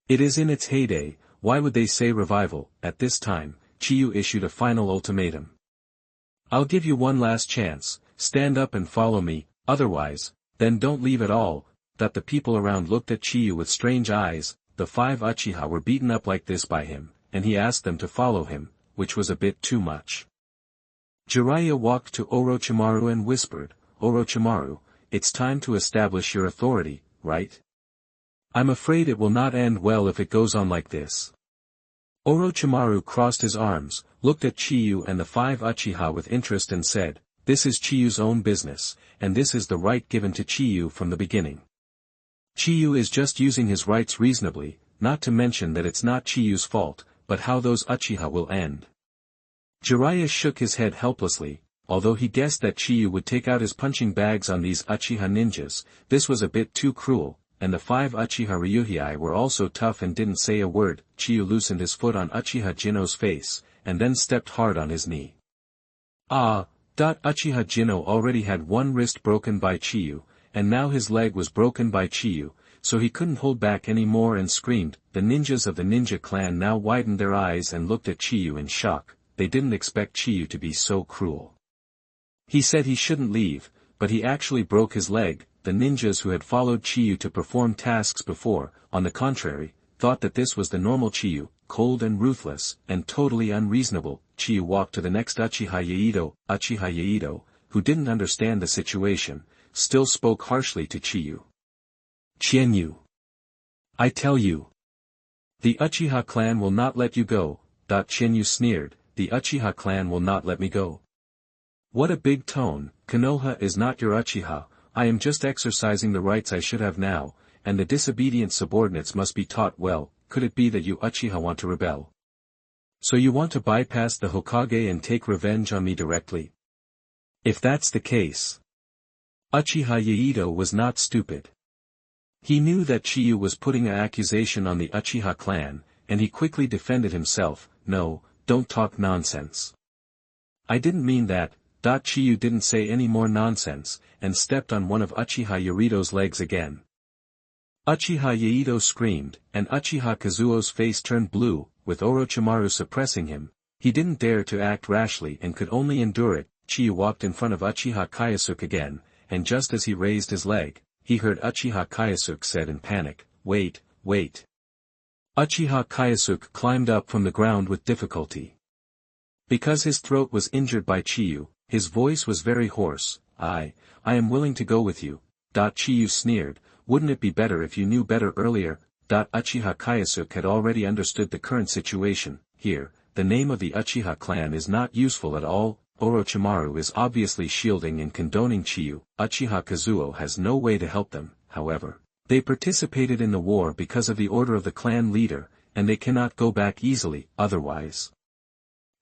It is in its heyday. Why would they say revival? At this time, Chiyu issued a final ultimatum. I'll give you one last chance, stand up and follow me, otherwise, then don't leave at all. That the people around looked at Chiyu with strange eyes. The 5 Uchiha were beaten up like this by him, and he asked them to follow him, which was a bit too much. Jiraiya walked to Orochimaru and whispered, Orochimaru, it's time to establish your authority, right? I'm afraid it will not end well if it goes on like this. Orochimaru crossed his arms, looked at Chiyu and the 5 Uchiha with interest and said, this is Chiyu's own business, and this is the right given to Chiyu from the beginning. Chiyu is just using his rights reasonably, not to mention that it's not Chiyu's fault, but how those Uchiha will end. Jiraiya shook his head helplessly, although he guessed that Chiyu would take out his punching bags on these Uchiha ninjas. This was a bit too cruel, and the 5 Uchiha Ryuhei were also tough and didn't say a word. Chiyu loosened his foot on Uchiha Jino's face, and then stepped hard on his knee. Uchiha Jino already had one wrist broken by Chiyu, and now his leg was broken by Chiyu, so he couldn't hold back any more and screamed. The ninjas of the ninja clan now widened their eyes and looked at Chiyu in shock. They didn't expect Chiyu to be so cruel. He said he shouldn't leave, but he actually broke his leg. The ninjas who had followed Chiyu to perform tasks before, on the contrary, thought that this was the normal Chiyu, cold and ruthless, and totally unreasonable. Chiyu walked to the next Uchiha Yaito. Uchiha Yaito, who didn't understand the situation, still spoke harshly to Chiyu. Qianyu. I tell you. The Uchiha clan will not let you go. Qianyu sneered, the Uchiha clan will not let me go. What a big tone. Konoha is not your Uchiha. I am just exercising the rights I should have now, and the disobedient subordinates must be taught well. Could it be that you Uchiha want to rebel? So you want to bypass the Hokage and take revenge on me directly? If that's the case. Uchiha Yaito was not stupid. He knew that Chiyu was putting an accusation on the Uchiha clan, and he quickly defended himself. No, don't talk nonsense. I didn't mean that. Chiyu didn't say any more nonsense, and stepped on one of Uchiha Yaito's legs again. Uchiha Yaito screamed, and Uchiha Kazuo's face turned blue. With Orochimaru suppressing him, he didn't dare to act rashly and could only endure it. Chiyu walked in front of Uchiha Kayasuke again, and just as he raised his leg, he heard Uchiha Kayasuke said in panic, wait. Uchiha Kyosuke climbed up from the ground with difficulty. Because his throat was injured by Chiyu, his voice was very hoarse. I am willing to go with you. Chiyu sneered, wouldn't it be better if you knew better earlier? Uchiha Kyosuke had already understood the current situation. Here, the name of the Uchiha clan is not useful at all. Orochimaru is obviously shielding and condoning Chiyu. Uchiha Kazuo has no way to help them, however. They participated in the war because of the order of the clan leader, and they cannot go back easily, otherwise.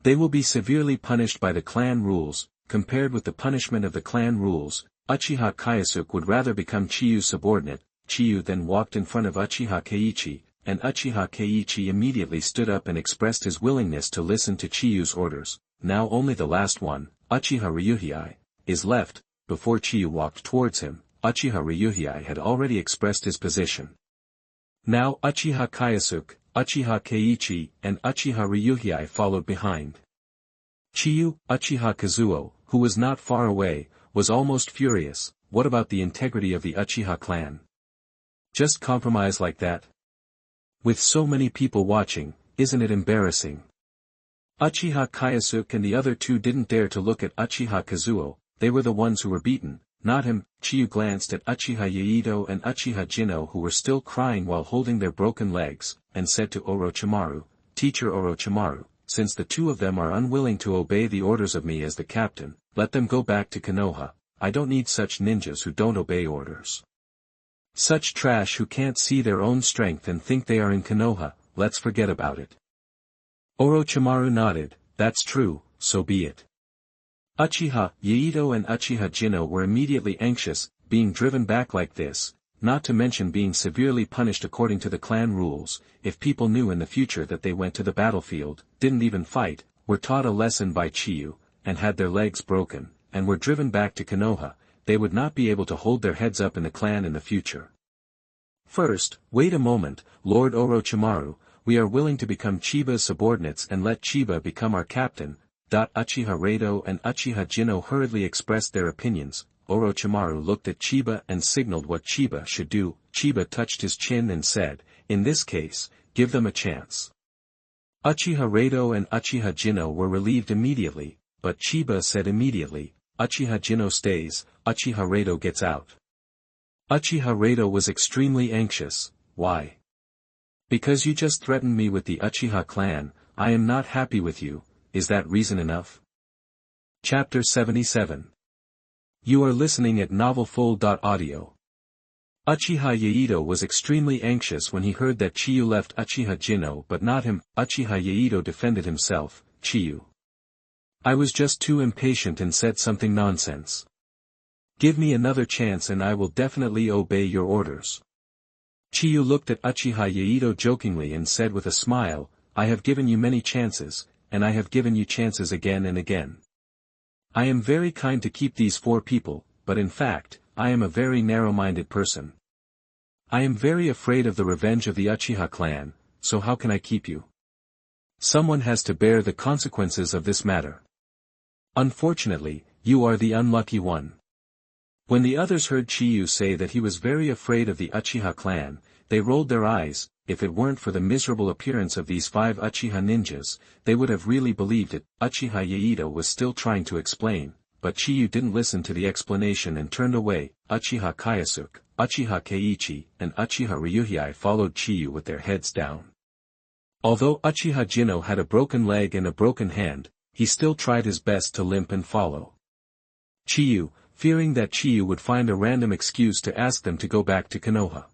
They will be severely punished by the clan rules. Compared with the punishment of the clan rules, Uchiha Kyosuke would rather become Chiyu's subordinate. Chiyu then walked in front of Uchiha Keiichi, and Uchiha Keiichi immediately stood up and expressed his willingness to listen to Chiyu's orders. Now only the last one, Uchiha Ryuhei, is left. Before Chiyu walked towards him, Uchiha Ryuhei had already expressed his position. Now Uchiha Kyosuke, Uchiha Keiichi, and Uchiha Ryuhei followed behind. Chiyu, Uchiha Kazuo, who was not far away, was almost furious. What about the integrity of the Uchiha clan? Just compromise like that? With so many people watching, isn't it embarrassing? Uchiha Kyosuke and the other two didn't dare to look at Uchiha Kazuo. They were the ones who were beaten, not him. Chiyu glanced at Uchiha Yaito and Uchiha Jinno, who were still crying while holding their broken legs, and said to Orochimaru, Teacher Orochimaru, since the two of them are unwilling to obey the orders of me as the captain, let them go back to Konoha. I don't need such ninjas who don't obey orders. Such trash who can't see their own strength and think they are in Konoha. Let's forget about it. Orochimaru nodded. That's true, so be it. Uchiha Yaito and Uchiha Jinno were immediately anxious, being driven back like this, not to mention being severely punished according to the clan rules. If people knew in the future that they went to the battlefield, didn't even fight, were taught a lesson by Chiyu, and had their legs broken, and were driven back to Konoha, they would not be able to hold their heads up in the clan in the future. First, wait a moment, Lord Orochimaru, we are willing to become Chiba's subordinates and let Chiba become our captain. Uchiha Reito and Uchiha Jinno hurriedly expressed their opinions. Orochimaru looked at Chiba and signaled what Chiba should do. Chiba touched his chin and said, in this case, give them a chance. Uchiha Reito and Uchiha Jinno were relieved immediately, but Chiba said immediately, Uchiha Jinno stays, Uchiha Reito gets out. Uchiha Reito was extremely anxious. Why? Because you just threatened me with the Uchiha clan. I am not happy with you. Is that reason enough? Chapter 77. You are listening at novelfull.audio. Uchiha Yaito was extremely anxious when he heard that Chiyu left Uchiha Jinno but not him. Uchiha Yaito defended himself. Chiyu, I was just too impatient and said something nonsense. Give me another chance and I will definitely obey your orders. Chiyu looked at Uchiha Yaito jokingly and said with a smile, I have given you many chances, and I have given you chances again and again. I am very kind to keep these 4 people, but in fact, I am a very narrow-minded person. I am very afraid of the revenge of the Uchiha clan, so how can I keep you? Someone has to bear the consequences of this matter. Unfortunately, you are the unlucky one. When the others heard Chiyu say that he was very afraid of the Uchiha clan, they rolled their eyes. If it weren't for the miserable appearance of these 5 Uchiha ninjas, they would have really believed it. Uchiha Yaito was still trying to explain, but Chiyu didn't listen to the explanation and turned away. Uchiha Kyosuke, Uchiha Keiichi, and Uchiha Ryuhei followed Chiyu with their heads down. Although Uchiha Jinno had a broken leg and a broken hand, he still tried his best to limp and follow. Chiyu, fearing that Chiyu would find a random excuse to ask them to go back to Konoha.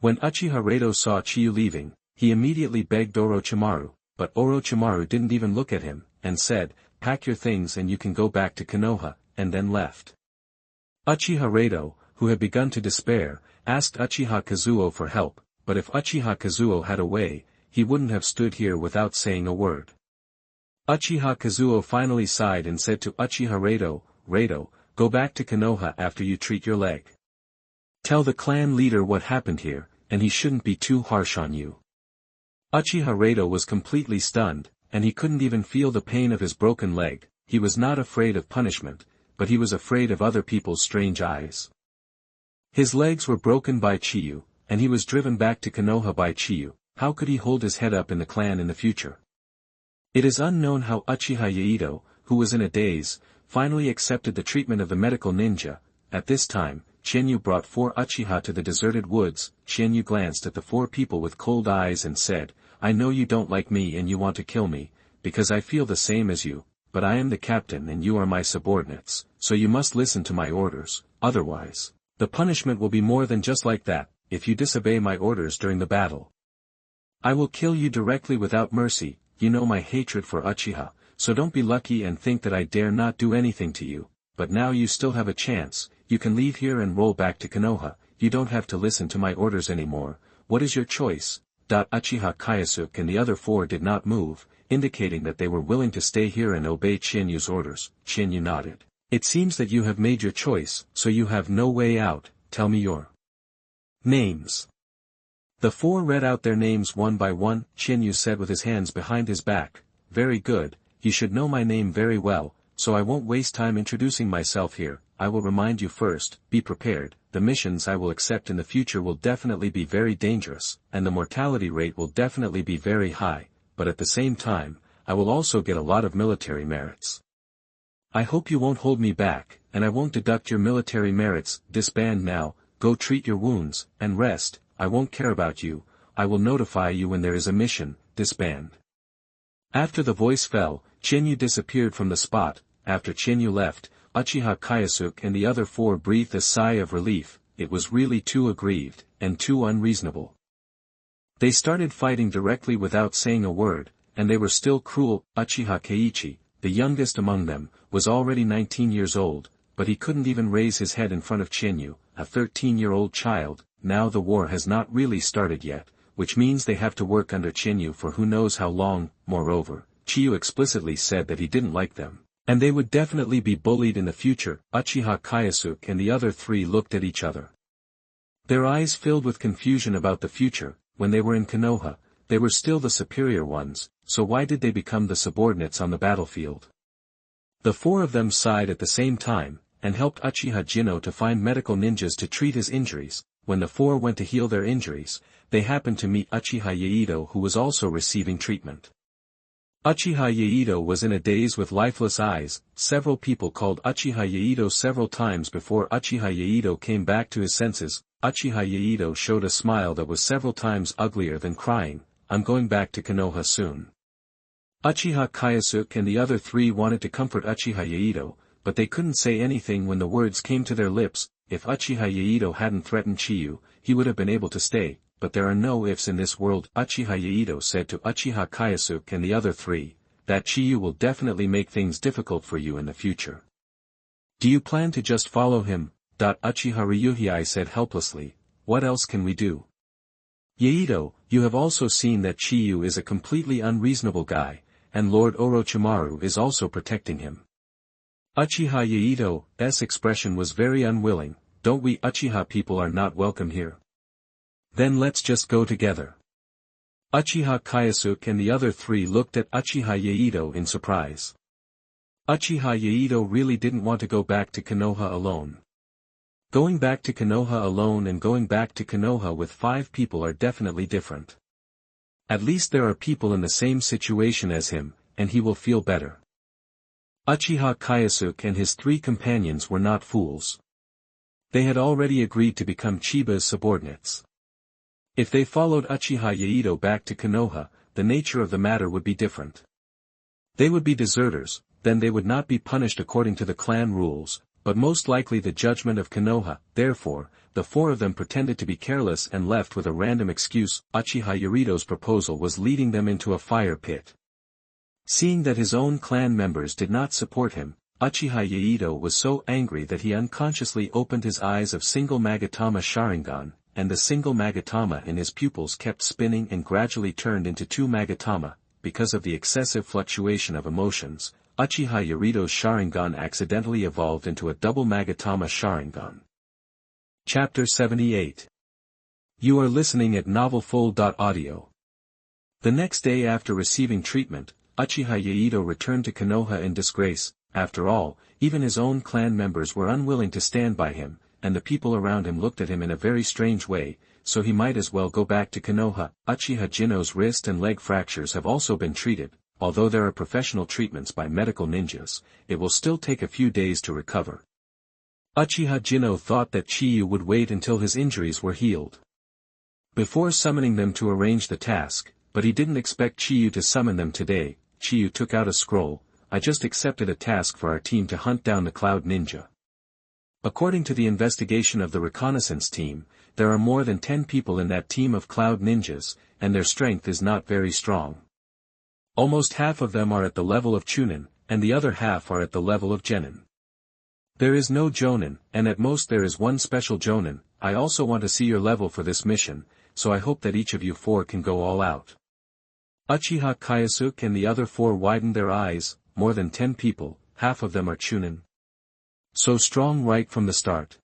When Uchiha Reito saw Chiyu leaving, he immediately begged Orochimaru, but Orochimaru didn't even look at him, and said, pack your things and you can go back to Konoha, and then left. Uchiha Reito, who had begun to despair, asked Uchiha Kazuo for help, but if Uchiha Kazuo had a way, he wouldn't have stood here without saying a word. Uchiha Kazuo finally sighed and said to Uchiha Reito, Reito, go back to Konoha after you treat your leg. Tell the clan leader what happened here, and he shouldn't be too harsh on you. Uchiha Reito was completely stunned, and he couldn't even feel the pain of his broken leg. He was not afraid of punishment, but he was afraid of other people's strange eyes. His legs were broken by Chiyu, and he was driven back to Konoha by Chiyu. how could he hold his head up in the clan in the future? It is unknown how Uchiha Yaito, who was in a daze, finally accepted the treatment of the medical ninja. At this time, Chenyu brought 4 Uchiha to the deserted woods. Chenyu glanced at the 4 people with cold eyes and said, I know you don't like me and you want to kill me, because I feel the same as you, but I am the captain and you are my subordinates, so you must listen to my orders, otherwise, the punishment will be more than just like that, if you disobey my orders during the battle. I will kill you directly without mercy. You know my hatred for Uchiha, so don't be lucky and think that I dare not do anything to you, but now you still have a chance. You can leave here and roll back to Konoha. You don't have to listen to my orders anymore. What is your choice? Uchiha Kayasuke and the other 4 did not move, indicating that they were willing to stay here and obey Chenyu's orders. Chenyu nodded. It seems that you have made your choice, so you have no way out. Tell me your names. The 4 read out their names one by one. Chenyu said with his hands behind his back, very good, you should know my name very well, so I won't waste time introducing myself here. I will remind you first, be prepared, the missions I will accept in the future will definitely be very dangerous, and the mortality rate will definitely be very high, but at the same time, I will also get a lot of military merits. I hope you won't hold me back, and I won't deduct your military merits. Disband now, go treat your wounds, and rest. I won't care about you, I will notify you when there is a mission. Disband. After the voice fell, Chenyu disappeared from the spot. After Chenyu left, Uchiha Kayasuke and the other 4 breathed a sigh of relief. It was really too aggrieved, and too unreasonable. They started fighting directly without saying a word, and they were still cruel. Uchiha Keiichi, the youngest among them, was already 19 years old, but he couldn't even raise his head in front of Chenyu, a 13-year-old child. Now the war has not really started yet, which means they have to work under Chenyu for who knows how long. Moreover, Chiyu explicitly said that he didn't like them, and they would definitely be bullied in the future. Uchiha Kayasuke and the other 3 looked at each other. Their eyes filled with confusion about the future. When they were in Konoha, they were still the superior ones, so why did they become the subordinates on the battlefield? The 4 of them sighed at the same time, and helped Uchiha Jino to find medical ninjas to treat his injuries. When the 4 went to heal their injuries, they happened to meet Uchiha Yaito, who was also receiving treatment. Uchiha Yaito was in a daze with lifeless eyes. Several people called Uchiha Yaito several times before Uchiha Yaito came back to his senses. Uchiha Yaito showed a smile that was several times uglier than crying. I'm going back to Konoha soon. Uchiha Kayasuke and the other 3 wanted to comfort Uchiha Yaito, but they couldn't say anything when the words came to their lips. If Uchiha Yaito hadn't threatened Chiyu, he would have been able to stay, but there are no ifs in this world. Uchiha Yaito said to Uchiha Kayasuke and the other 3, that Chiyu will definitely make things difficult for you in the future. Do you plan to just follow him? Uchiha Ryuhei said helplessly, what else can we do? Yaito, you have also seen that Chiyu is a completely unreasonable guy, and Lord Orochimaru is also protecting him. Uchiha Yaito's expression was very unwilling. Don't we Uchiha people are not welcome here? Then let's just go together. Uchiha Kayasuke and the other 3 looked at Uchiha Yaito in surprise. Uchiha Yaito really didn't want to go back to Konoha alone. Going back to Konoha alone and going back to Konoha with 5 people are definitely different. At least there are people in the same situation as him, and he will feel better. Uchiha Kayasuke and his 3 companions were not fools. They had already agreed to become Chiba's subordinates. If they followed Uchiha Yaito back to Konoha, the nature of the matter would be different. They would be deserters, then they would not be punished according to the clan rules, but most likely the judgment of Konoha. Therefore, the 4 of them pretended to be careless and left with a random excuse. Uchiha Yaito's proposal was leading them into a fire pit. Seeing that his own clan members did not support him, Uchiha Yaito was so angry that he unconsciously opened his eyes of single Magatama Sharingan, and the single Magatama in his pupils kept spinning and gradually turned into 2 Magatama. Because of the excessive fluctuation of emotions, Uchiha Yaito's Sharingan accidentally evolved into a double Magatama Sharingan. Chapter 78. You are listening at novelfull.audio. The next day after receiving treatment, Uchiha Yaito returned to Konoha in disgrace. After all, even his own clan members were unwilling to stand by him. and the people around him looked at him in a very strange way, so he might as well go back to Konoha. Uchiha Jino's wrist and leg fractures have also been treated. Although there are professional treatments by medical ninjas, it will still take a few days to recover. Uchiha Jino thought that Chiyu would wait until his injuries were healed before summoning them to arrange the task, but he didn't expect Chiyu to summon them today. Chiyu took out a scroll. I just accepted a task for our team to hunt down the Cloud Ninja. According to the investigation of the reconnaissance team, there are more than 10 people in that team of Cloud Ninjas, and their strength is not very strong. Almost half of them are at the level of Chunin, and the other half are at the level of Genin. There is no Jonin, and at most there is one special Jonin. I also want to see your level for this mission, so I hope that each of you 4 can go all out. Uchiha Kayasuke and the other 4 widened their eyes. More than 10 people, half of them are Chunin. So strong right from the start.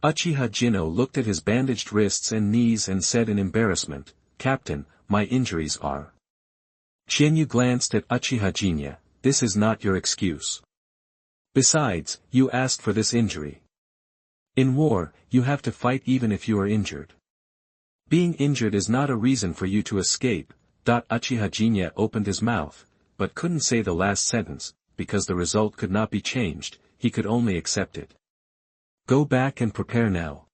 Uchiha Jino looked at his bandaged wrists and knees and said in embarrassment, "Captain, my injuries are." Shinyu glanced at Uchiha Jinya. "This is not your excuse. Besides, you asked for this injury. In war, you have to fight even if you are injured. Being injured is not a reason for you to escape." Uchiha Jinya opened his mouth, but couldn't say the last sentence, because the result could not be changed. He could only accept it. "Go back and prepare now.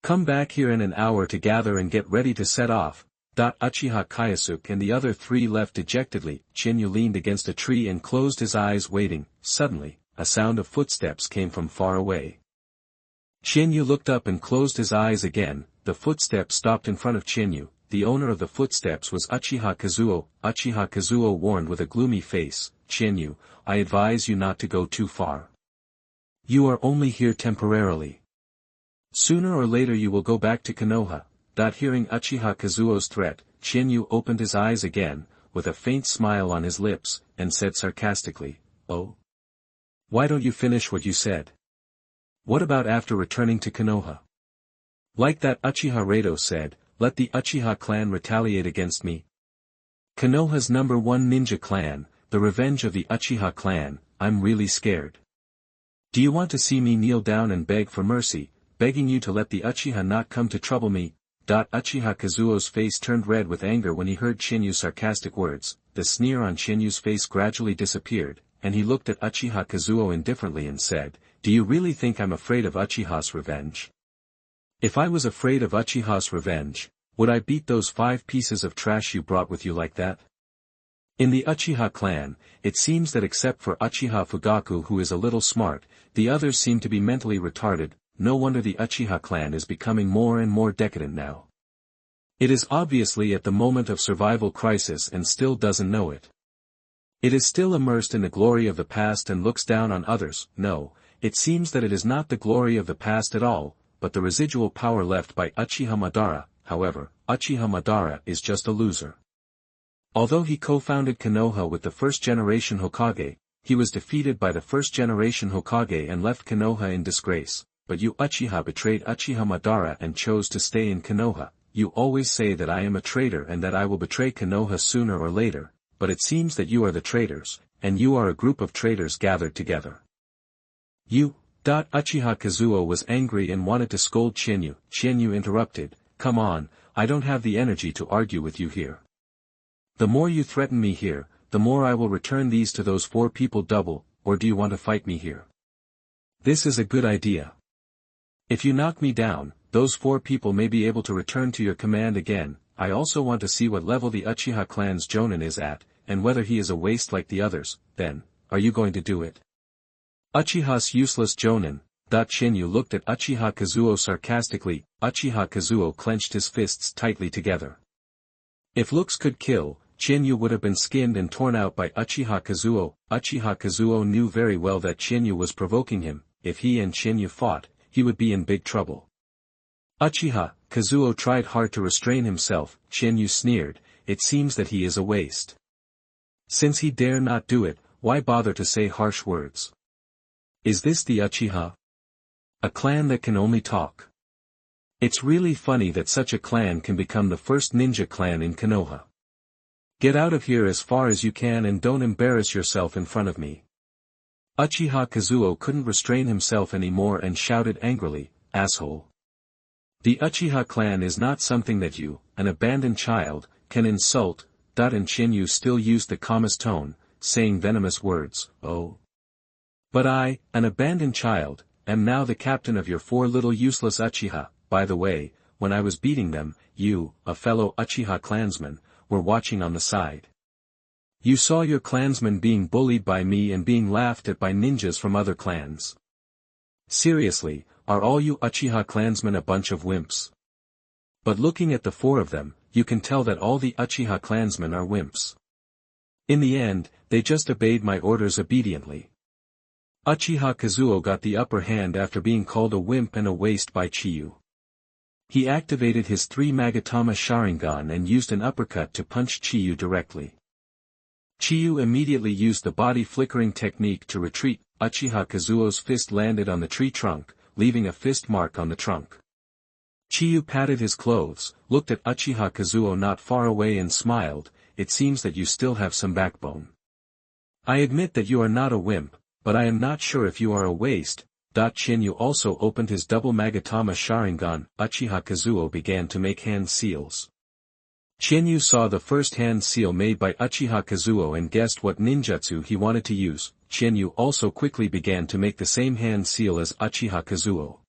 Come back here in an hour to gather and get ready to set off." Uchiha Kayasuke and the other 3 left dejectedly. Shinyu leaned against a tree and closed his eyes waiting. Suddenly, a sound of footsteps came from far away. Shinyu looked up and closed his eyes again. The footsteps stopped in front of Shinyu. The owner of the footsteps was Uchiha Kazuo. Uchiha Kazuo warned with a gloomy face, "Shinyu, I advise you not to go too far. You are only here temporarily. Sooner or later you will go back to Konoha." Hearing Uchiha Kazuo's threat, Shinyu opened his eyes again, with a faint smile on his lips, and said sarcastically, "Oh? Why don't you finish what you said? What about after returning to Konoha? Like that Uchiha Reito said, let the Uchiha clan retaliate against me. Konoha's #1 ninja clan, the revenge of the Uchiha clan. I'm really scared. Do you want to see me kneel down and beg for mercy, begging you to let the Uchiha not come to trouble me?" Uchiha Kazuo's face turned red with anger when he heard Shinyu's sarcastic words. The sneer on Shinyu's face gradually disappeared, and he looked at Uchiha Kazuo indifferently and said, "Do you really think I'm afraid of Uchiha's revenge? If I was afraid of Uchiha's revenge, would I beat those 5 pieces of trash you brought with you like that?" In the Uchiha clan, it seems that except for Uchiha Fugaku, who is a little smart, the others seem to be mentally retarded. No wonder the Uchiha clan is becoming more and more decadent now. It is obviously at the moment of survival crisis and still doesn't know it. It is still immersed in the glory of the past and looks down on others. No, it seems that it is not the glory of the past at all, but the residual power left by Uchiha Madara. However, Uchiha Madara is just a loser. Although he co-founded Konoha with the first-generation Hokage, he was defeated by the first-generation Hokage and left Konoha in disgrace. But you Uchiha betrayed Uchiha Madara and chose to stay in Konoha. You always say that I am a traitor and that I will betray Konoha sooner or later, but it seems that you are the traitors, and you are a group of traitors gathered together. You. Uchiha Kazuo was angry and wanted to scold Shinyu. Shinyu interrupted, "Come on, I don't have the energy to argue with you here. The more you threaten me here, the more I will return these to those 4 people double, or do you want to fight me here? This is a good idea. If you knock me down, those 4 people may be able to return to your command again. I also want to see what level the Uchiha clan's Jonin is at, and whether he is a waste like the others. Then, are you going to do it?" Uchiha's useless Jonin. Shinyu looked at Uchiha Kazuo sarcastically. Uchiha Kazuo clenched his fists tightly together. If looks could kill, Shinyu would have been skinned and torn out by Uchiha Kazuo. Uchiha Kazuo knew very well that Shinyu was provoking him. If he and Shinyu fought, he would be in big trouble. Uchiha Kazuo tried hard to restrain himself. Shinyu sneered, "It seems that he is a waste. Since he dare not do it, why bother to say harsh words? Is this the Uchiha? A clan that can only talk? It's really funny that such a clan can become the first ninja clan in Konoha. Get out of here as far as you can and don't embarrass yourself in front of me." Uchiha Kazuo couldn't restrain himself anymore and shouted angrily, "Asshole! The Uchiha clan is not something that you, an abandoned child, can insult." And Chinyu still used the calmest tone, saying venomous words, "Oh. But I, an abandoned child, am now the captain of your 4 little useless Uchiha. By the way, when I was beating them, you, a fellow Uchiha clansman, were watching on the side. You saw your clansmen being bullied by me and being laughed at by ninjas from other clans. Seriously, are all you Uchiha clansmen a bunch of wimps? But looking at the 4 of them, you can tell that all the Uchiha clansmen are wimps. In the end, they just obeyed my orders obediently." Uchiha Kazuo got the upper hand after being called a wimp and a waste by Chiyu. He activated his 3 Magatama Sharingan and used an uppercut to punch Chiyu directly. Chiyu immediately used the body flickering technique to retreat. Uchiha Kazuo's fist landed on the tree trunk, leaving a fist mark on the trunk. Chiyu patted his clothes, looked at Uchiha Kazuo not far away and smiled. "It seems that you still have some backbone. I admit that you are not a wimp, but I am not sure if you are a waste." Chinyu also opened his double Magatama Sharingan. Uchiha Kazuo began to make hand seals. Chinyu saw the first hand seal made by Uchiha Kazuo and guessed what ninjutsu he wanted to use. Chinyu also quickly began to make the same hand seal as Uchiha Kazuo.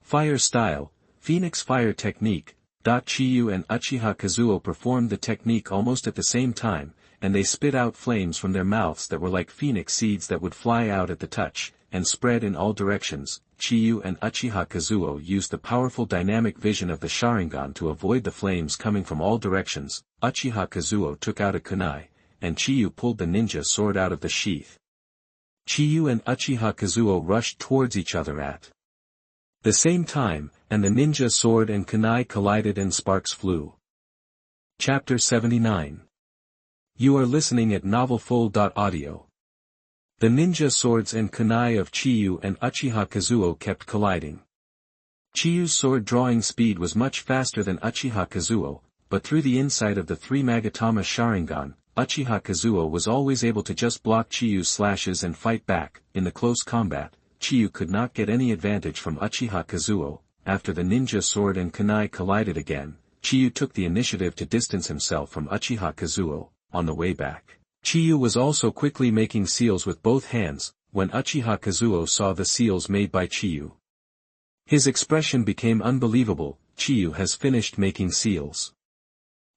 Fire style, Phoenix fire technique. Chiyu and Uchiha Kazuo performed the technique almost at the same time, and they spit out flames from their mouths that were like phoenix seeds that would fly out at the touch, and spread in all directions. Chiyu and Uchiha Kazuo used the powerful dynamic vision of the Sharingan to avoid the flames coming from all directions. Uchiha Kazuo took out a kunai, and Chiyu pulled the ninja sword out of the sheath. Chiyu and Uchiha Kazuo rushed towards each other at the same time, and the ninja sword and kunai collided and sparks flew. Chapter 79. You are listening at novelfull.audio. The ninja swords and kunai of Chiyu and Uchiha Kazuo kept colliding. Chiyu's sword drawing speed was much faster than Uchiha Kazuo, but through the insight of the 3 Magatama Sharingan, Uchiha Kazuo was always able to just block Chiyu's slashes and fight back. In the close combat, Chiyu could not get any advantage from Uchiha Kazuo. After the ninja sword and kunai collided again, Chiyu took the initiative to distance himself from Uchiha Kazuo. On the way back, Chiyu was also quickly making seals with both hands. When Uchiha Kazuo saw the seals made by Chiyu, his expression became unbelievable. Chiyu has finished making seals.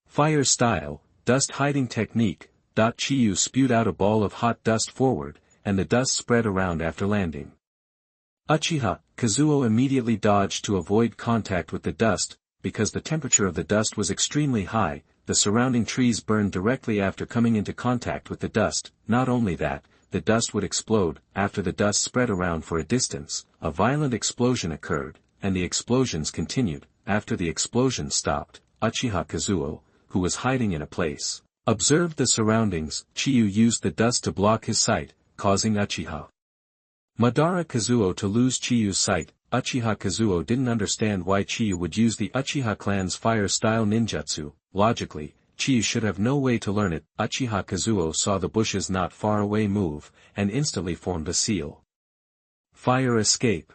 Fire style, dust hiding technique. Chiyu spewed out a ball of hot dust forward, and the dust spread around after landing. Uchiha Kazuo immediately dodged to avoid contact with the dust. Because the temperature of the dust was extremely high, the surrounding trees burned directly after coming into contact with the dust. Not only that, the dust would explode. After the dust spread around for a distance, a violent explosion occurred, and the explosions continued. After the explosion stopped, Uchiha Kazuo, who was hiding in a place, observed the surroundings. Chiyu used the dust to block his sight, causing Uchiha Madara Kazuo to lose Chiyu's sight. Uchiha Kazuo didn't understand why Chiyu would use the Uchiha clan's fire-style ninjutsu. Logically, Chiyu should have no way to learn it. Uchiha Kazuo saw the bushes not far away move, and instantly formed a seal. Fire escape.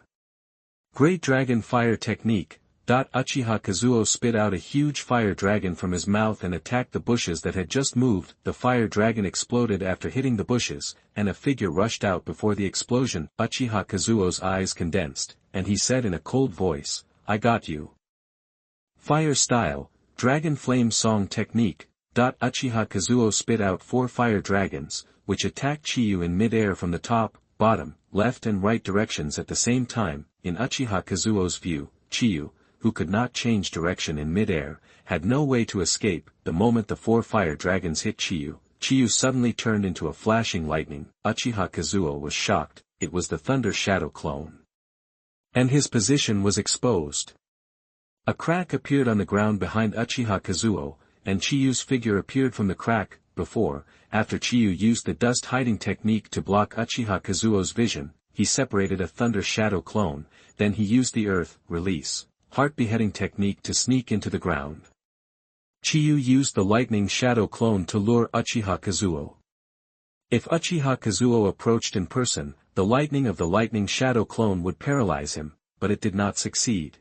Great Dragon Fire Technique. Uchiha Kazuo spit out a huge fire dragon from his mouth and attacked the bushes that had just moved. The fire dragon exploded after hitting the bushes, and a figure rushed out before the explosion. Uchiha Kazuo's eyes condensed, and he said in a cold voice, "I got you." Fire style, Dragon Flame Song Technique. Uchiha Kazuo spit out 4 fire dragons, which attacked Chiyu in mid-air from the top, bottom, left and right directions at the same time. In Uchiha Kazuo's view, Chiyu, who could not change direction in mid-air, had no way to escape. The moment the 4 fire dragons hit Chiyu, Chiyu suddenly turned into a flashing lightning. Uchiha Kazuo was shocked. It was the Thunder Shadow clone, and his position was exposed. A crack appeared on the ground behind Uchiha Kazuo, and Chiyu's figure appeared from the crack. After Chiyu used the dust hiding technique to block Uchiha Kazuo's vision, he separated a Thunder Shadow clone. Then he used the Earth Release Heart Beheading technique to sneak into the ground. Chiyu used the Lightning Shadow clone to lure Uchiha Kazuo. If Uchiha Kazuo approached in person, the lightning of the lightning shadow clone would paralyze him, but it did not succeed.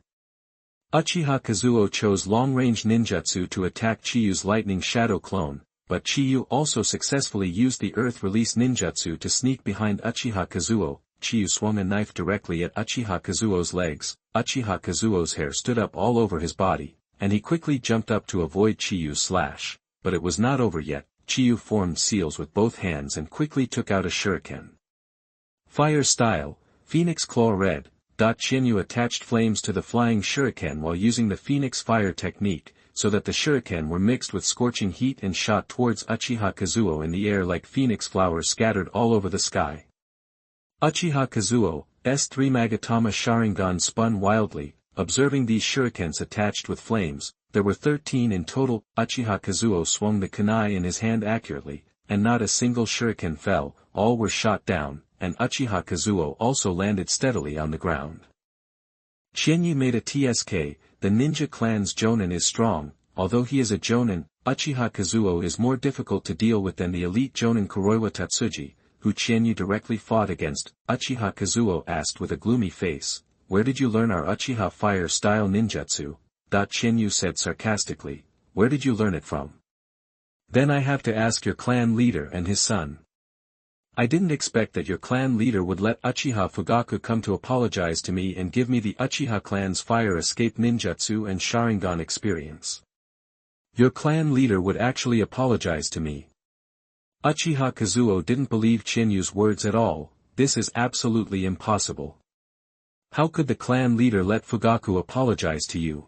Uchiha Kazuo chose long-range ninjutsu to attack Chiyu's lightning shadow clone, but Chiyu also successfully used the earth release ninjutsu to sneak behind Uchiha Kazuo. Chiyu swung a knife directly at Uchiha Kazuo's legs. Uchiha Kazuo's hair stood up all over his body, and he quickly jumped up to avoid Chiyu's slash, but it was not over yet. Chiyu formed seals with both hands and quickly took out a shuriken. Fire style, Phoenix Claw Red. Chinyu attached flames to the flying shuriken while using the Phoenix Fire technique, so that the shuriken were mixed with scorching heat and shot towards Uchiha Kazuo in the air like phoenix flowers scattered all over the sky. Uchiha Kazuo's 3 Magatama Sharingan spun wildly, observing these shurikens attached with flames. There were 13 in total. Uchiha Kazuo swung the kunai in his hand accurately, and not a single shuriken fell, all were shot down, and Uchiha Kazuo also landed steadily on the ground. Chinyu made a TSK. The ninja clan's jonin is strong. Although he is a jonin, Uchiha Kazuo is more difficult to deal with than the elite jonin Kuroiwa Tatsuji, who Chinyu directly fought against. Uchiha Kazuo asked with a gloomy face, "Where did you learn our Uchiha fire-style ninjutsu?" Chinyu said sarcastically, "Where did you learn it from?" "Then I have to ask your clan leader and his son." "I didn't expect that your clan leader would let Uchiha Fugaku come to apologize to me and give me the Uchiha clan's fire escape ninjutsu and Sharingan experience. Your clan leader would actually apologize to me." Uchiha Kazuo didn't believe Chinyu's words at all. "This is absolutely impossible. How could the clan leader let Fugaku apologize to you?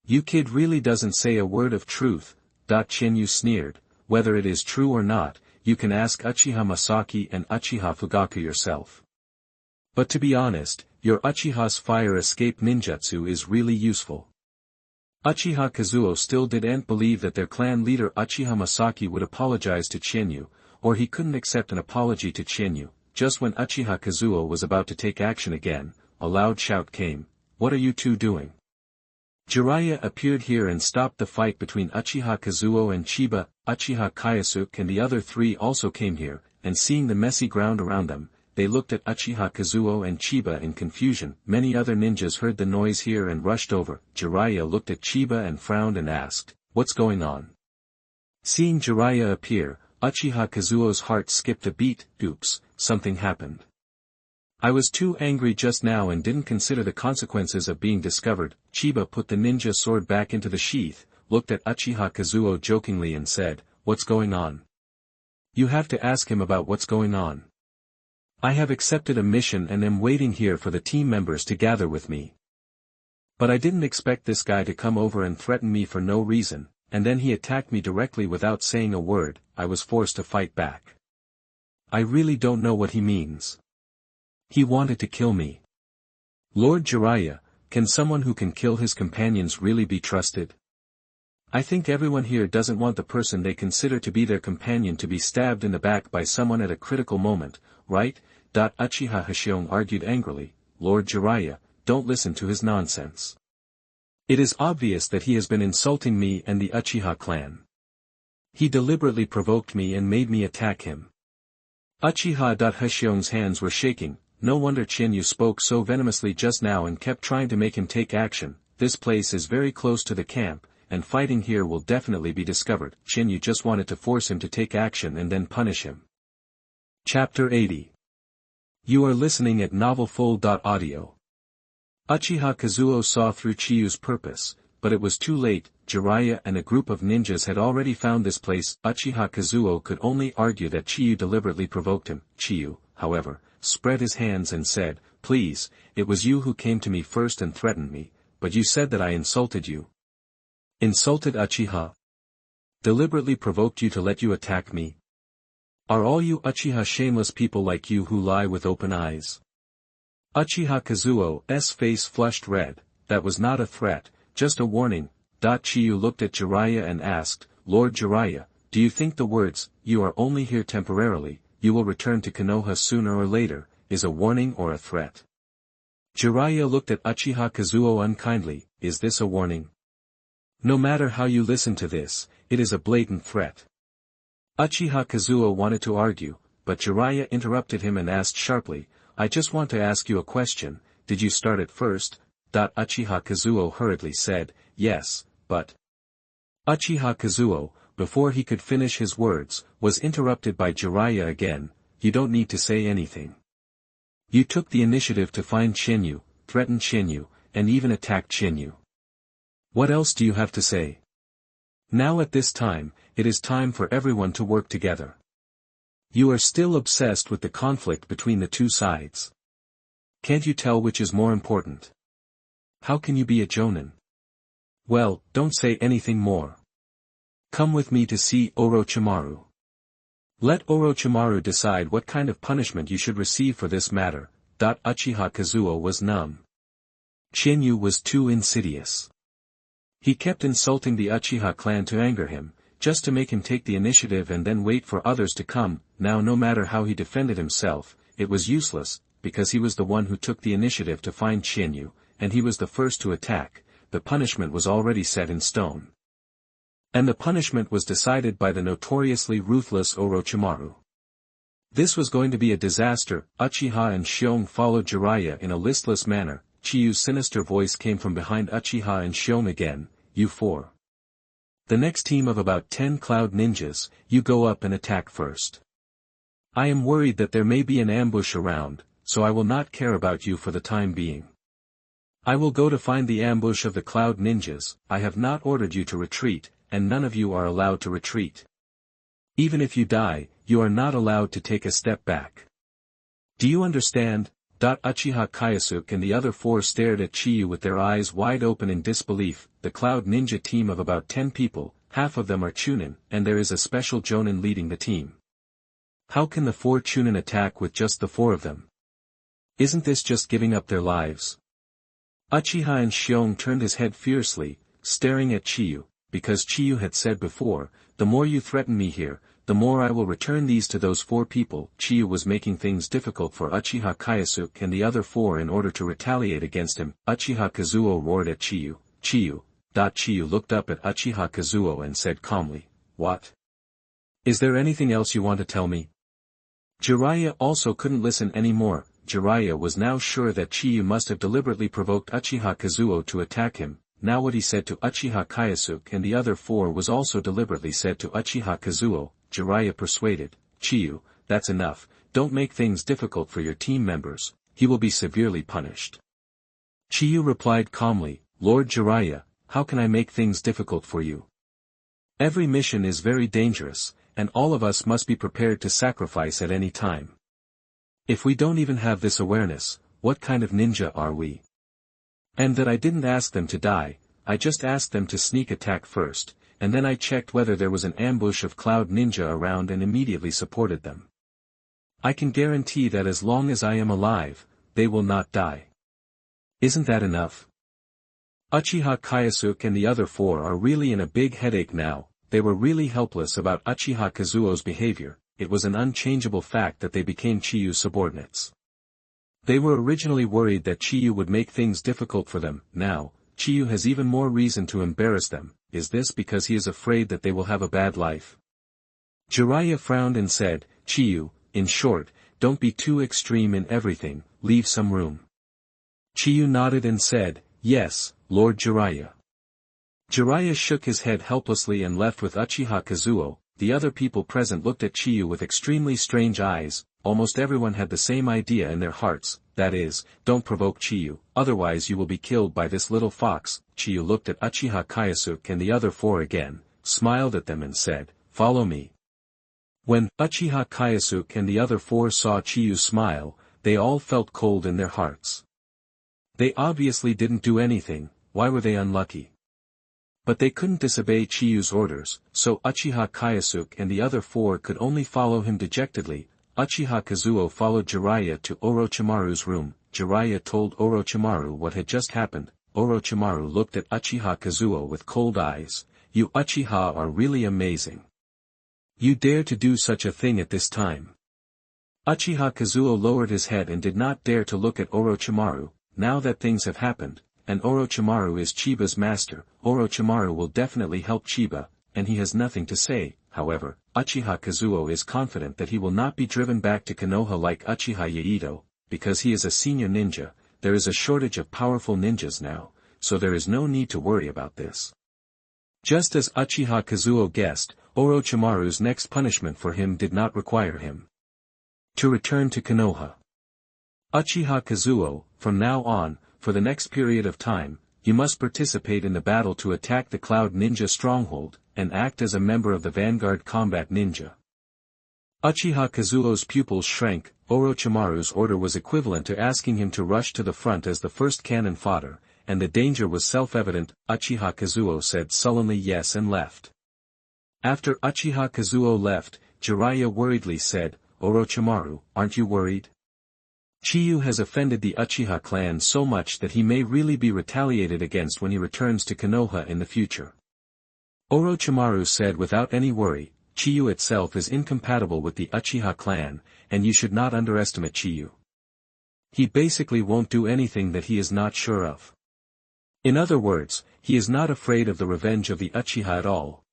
You kid really doesn't say a word of truth." Chinyu sneered. "Whether it is true or not, you can ask Uchiha Masaki and Uchiha Fugaku yourself. But to be honest, your Uchiha's fire escape ninjutsu is really useful." Uchiha Kazuo still didn't believe that their clan leader Uchiha Masaki would apologize to Chinyu, or he couldn't accept an apology to Chinyu. Just when Uchiha Kazuo was about to take action again, a loud shout came, "What are you two doing?" Jiraiya appeared here and stopped the fight between Uchiha Kazuo and Chiba. Uchiha Kyosuke and the other 3 also came here, and seeing the messy ground around them, they looked at Uchiha Kazuo and Chiba in confusion. Many other ninjas heard the noise here and rushed over. Jiraiya looked at Chiba and frowned and asked, "What's going on?" Seeing Jiraiya appear, Uchiha Kazuo's heart skipped a beat. "Oops, something happened. I was too angry just now and didn't consider the consequences of being discovered." Chiba put the ninja sword back into the sheath, looked at Uchiha Kazuo jokingly and said, "What's going on?" "You have to ask him about what's going on. I have accepted a mission and am waiting here for the team members to gather with me. But I didn't expect this guy to come over and threaten me for no reason, and then he attacked me directly without saying a word. I was forced to fight back. I really don't know what he means. He wanted to kill me." "Lord Jiraiya, can someone who can kill his companions really be trusted? I think everyone here doesn't want the person they consider to be their companion to be stabbed in the back by someone at a critical moment, right?" Uchiha Hashiyong argued angrily. "Lord Jiraiya, don't listen to his nonsense. It is obvious that he has been insulting me and the Uchiha clan. He deliberately provoked me and made me attack him." Uchiha Hashiyong's hands were shaking. No wonder Chinyu spoke so venomously just now and kept trying to make him take action. This place is very close to the camp, and fighting here will definitely be discovered. Chinyu just wanted to force him to take action and then punish him. Chapter 80. You are listening at novelfull.audio. Uchiha Kazuo saw through Chiyu's purpose, but it was too late. Jiraiya and a group of ninjas had already found this place. Uchiha Kazuo could only argue that Chiyu deliberately provoked him. Chiyu, however, spread his hands and said, "Please, it was you who came to me first and threatened me, but you said that I insulted you." "Insulted Uchiha? Deliberately provoked you to let you attack me? Are all you Uchiha shameless people like you who lie with open eyes?" Uchiha Kazuo's face flushed red. "That was not a threat, just a warning." Chiyu looked at Jiraiya and asked, "Lord Jiraiya, do you think the words, 'You are only here temporarily, you will return to Konoha sooner or later,' is a warning or a threat?" Jiraiya looked at Uchiha Kazuo unkindly. "Is this a warning? No matter how you listen to this, it is a blatant threat. Uchiha Kazuo wanted to argue, but Jiraiya interrupted him and asked sharply, I just want to ask you a question, did you start it first? Uchiha Kazuo hurriedly said, yes, but... Uchiha Kazuo, before he could finish his words, was interrupted by Jiraiya again, you don't need to say anything. You took the initiative to find Shinyu, threatened Shinyu, and even attacked Shinyu. What else do you have to say? Now at this time, it is time for everyone to work together. You are still obsessed with the conflict between the two sides. Can't you tell which is more important? How can you be a Jonin? Well, don't say anything more. Come with me to see Orochimaru. Let Orochimaru decide what kind of punishment you should receive for this matter. Uchiha Kazuo was numb. Shinyu was too insidious. He kept insulting the Uchiha clan to anger him, just to make him take the initiative and then wait for others to come. Now no matter how he defended himself, it was useless, because he was the one who took the initiative to find Shinyu, and he was the first to attack. The punishment was already set in stone. And the punishment was decided by the notoriously ruthless Orochimaru. This was going to be a disaster. Uchiha and Shion followed Jiraiya in a listless manner. Chiyu's sinister voice came from behind Uchiha and Shion again, you four. The next team of about 10 cloud ninjas, you go up and attack first. I am worried that there may be an ambush around, so I will not care about you for the time being. I will go to find the ambush of the cloud ninjas. I have not ordered you to retreat, and none of you are allowed to retreat. Even if you die, you are not allowed to take a step back. Do you understand? Uchiha Kayasuke and the other four stared at Chiyu with their eyes wide open in disbelief. The cloud ninja team of about 10 people, half of them are Chunin, and there is a special Jonin leading the team. How can the 4 Chunin attack with just the 4 of them? Isn't this just giving up their lives? Uchiha and Shion turned his head fiercely, staring at Chiyu, because Chiyu had said before, the more you threaten me here, the more I will return these to those 4 people. Chiyu was making things difficult for Uchiha Kayasuke and the other 4 in order to retaliate against him. Uchiha Kazuo roared at Chiyu, Chiyu. Chiyu looked up at Uchiha Kazuo and said calmly, what? Is there anything else you want to tell me? Jiraiya also couldn't listen anymore. Jiraiya was now sure that Chiyu must have deliberately provoked Uchiha Kazuo to attack him. Now what he said to Uchiha Kayasuke and the other 4 was also deliberately said to Uchiha Kazuo. Jiraiya persuaded, Chiyu, that's enough, don't make things difficult for your team members, he will be severely punished. Chiyu replied calmly, Lord Jiraiya, how can I make things difficult for you? Every mission is very dangerous, and all of us must be prepared to sacrifice at any time. If we don't even have this awareness, what kind of ninja are we? And that I didn't ask them to die, I just asked them to sneak attack first, and then I checked whether there was an ambush of cloud ninja around and immediately supported them. I can guarantee that as long as I am alive, they will not die. Isn't that enough? Uchiha Kayasuke and the other 4 are really in a big headache now. They were really helpless about Uchiha Kazuo's behavior. It was an unchangeable fact that they became Chiyu's subordinates. They were originally worried that Chiyu would make things difficult for them. Now, Chiyu has even more reason to embarrass them. Is this because he is afraid that they will have a bad life? Jiraiya frowned and said, Chiyu, in short, don't be too extreme in everything, leave some room. Chiyu nodded and said, yes, Lord Jiraiya. Jiraiya shook his head helplessly and left with Uchiha Kazuo. The other people present looked at Chiyu with extremely strange eyes. Almost everyone had the same idea in their hearts, that is, don't provoke Chiyu, otherwise you will be killed by this little fox. Chiyu looked at Uchiha Kayasuke and the other 4 again, smiled at them and said, follow me. When Uchiha Kayasuke and the other 4 saw Chiyu smile, they all felt cold in their hearts. They obviously didn't do anything, why were they unlucky? But they couldn't disobey Chiyu's orders, so Uchiha Kayasuke and the other 4 could only follow him dejectedly. Uchiha Kazuo followed Jiraiya to Orochimaru's room. Jiraiya told Orochimaru what had just happened. Orochimaru looked at Uchiha Kazuo with cold eyes. You Uchiha are really amazing. You dare to do such a thing at this time. Uchiha Kazuo lowered his head and did not dare to look at Orochimaru. Now that things have happened, and Orochimaru is Chiba's master, Orochimaru will definitely help Chiba, and he has nothing to say. however, Uchiha Kazuo is confident that he will not be driven back to Konoha like Uchiha Yaito, because he is a senior ninja. There is a shortage of powerful ninjas now, so there is no need to worry about this. Just as Uchiha Kazuo guessed, Orochimaru's next punishment for him did not require him to return to Konoha. Uchiha Kazuo, from now on, for the next period of time, you must participate in the battle to attack the Cloud Ninja stronghold, and act as a member of the Vanguard Combat Ninja. Uchiha Kazuo's pupils shrank. Orochimaru's order was equivalent to asking him to rush to the front as the first cannon fodder, and the danger was self-evident. Uchiha Kazuo said sullenly yes and left. After Uchiha Kazuo left, Jiraiya worriedly said, "Orochimaru, aren't you worried? Chiyu has offended the Uchiha clan so much that he may really be retaliated against when he returns to Konoha in the future." Orochimaru said without any worry, "Chiyu itself is incompatible with the Uchiha clan, and you should not underestimate Chiyu. He basically won't do anything that he is not sure of. In other words, he is not afraid of the revenge of the Uchiha at all,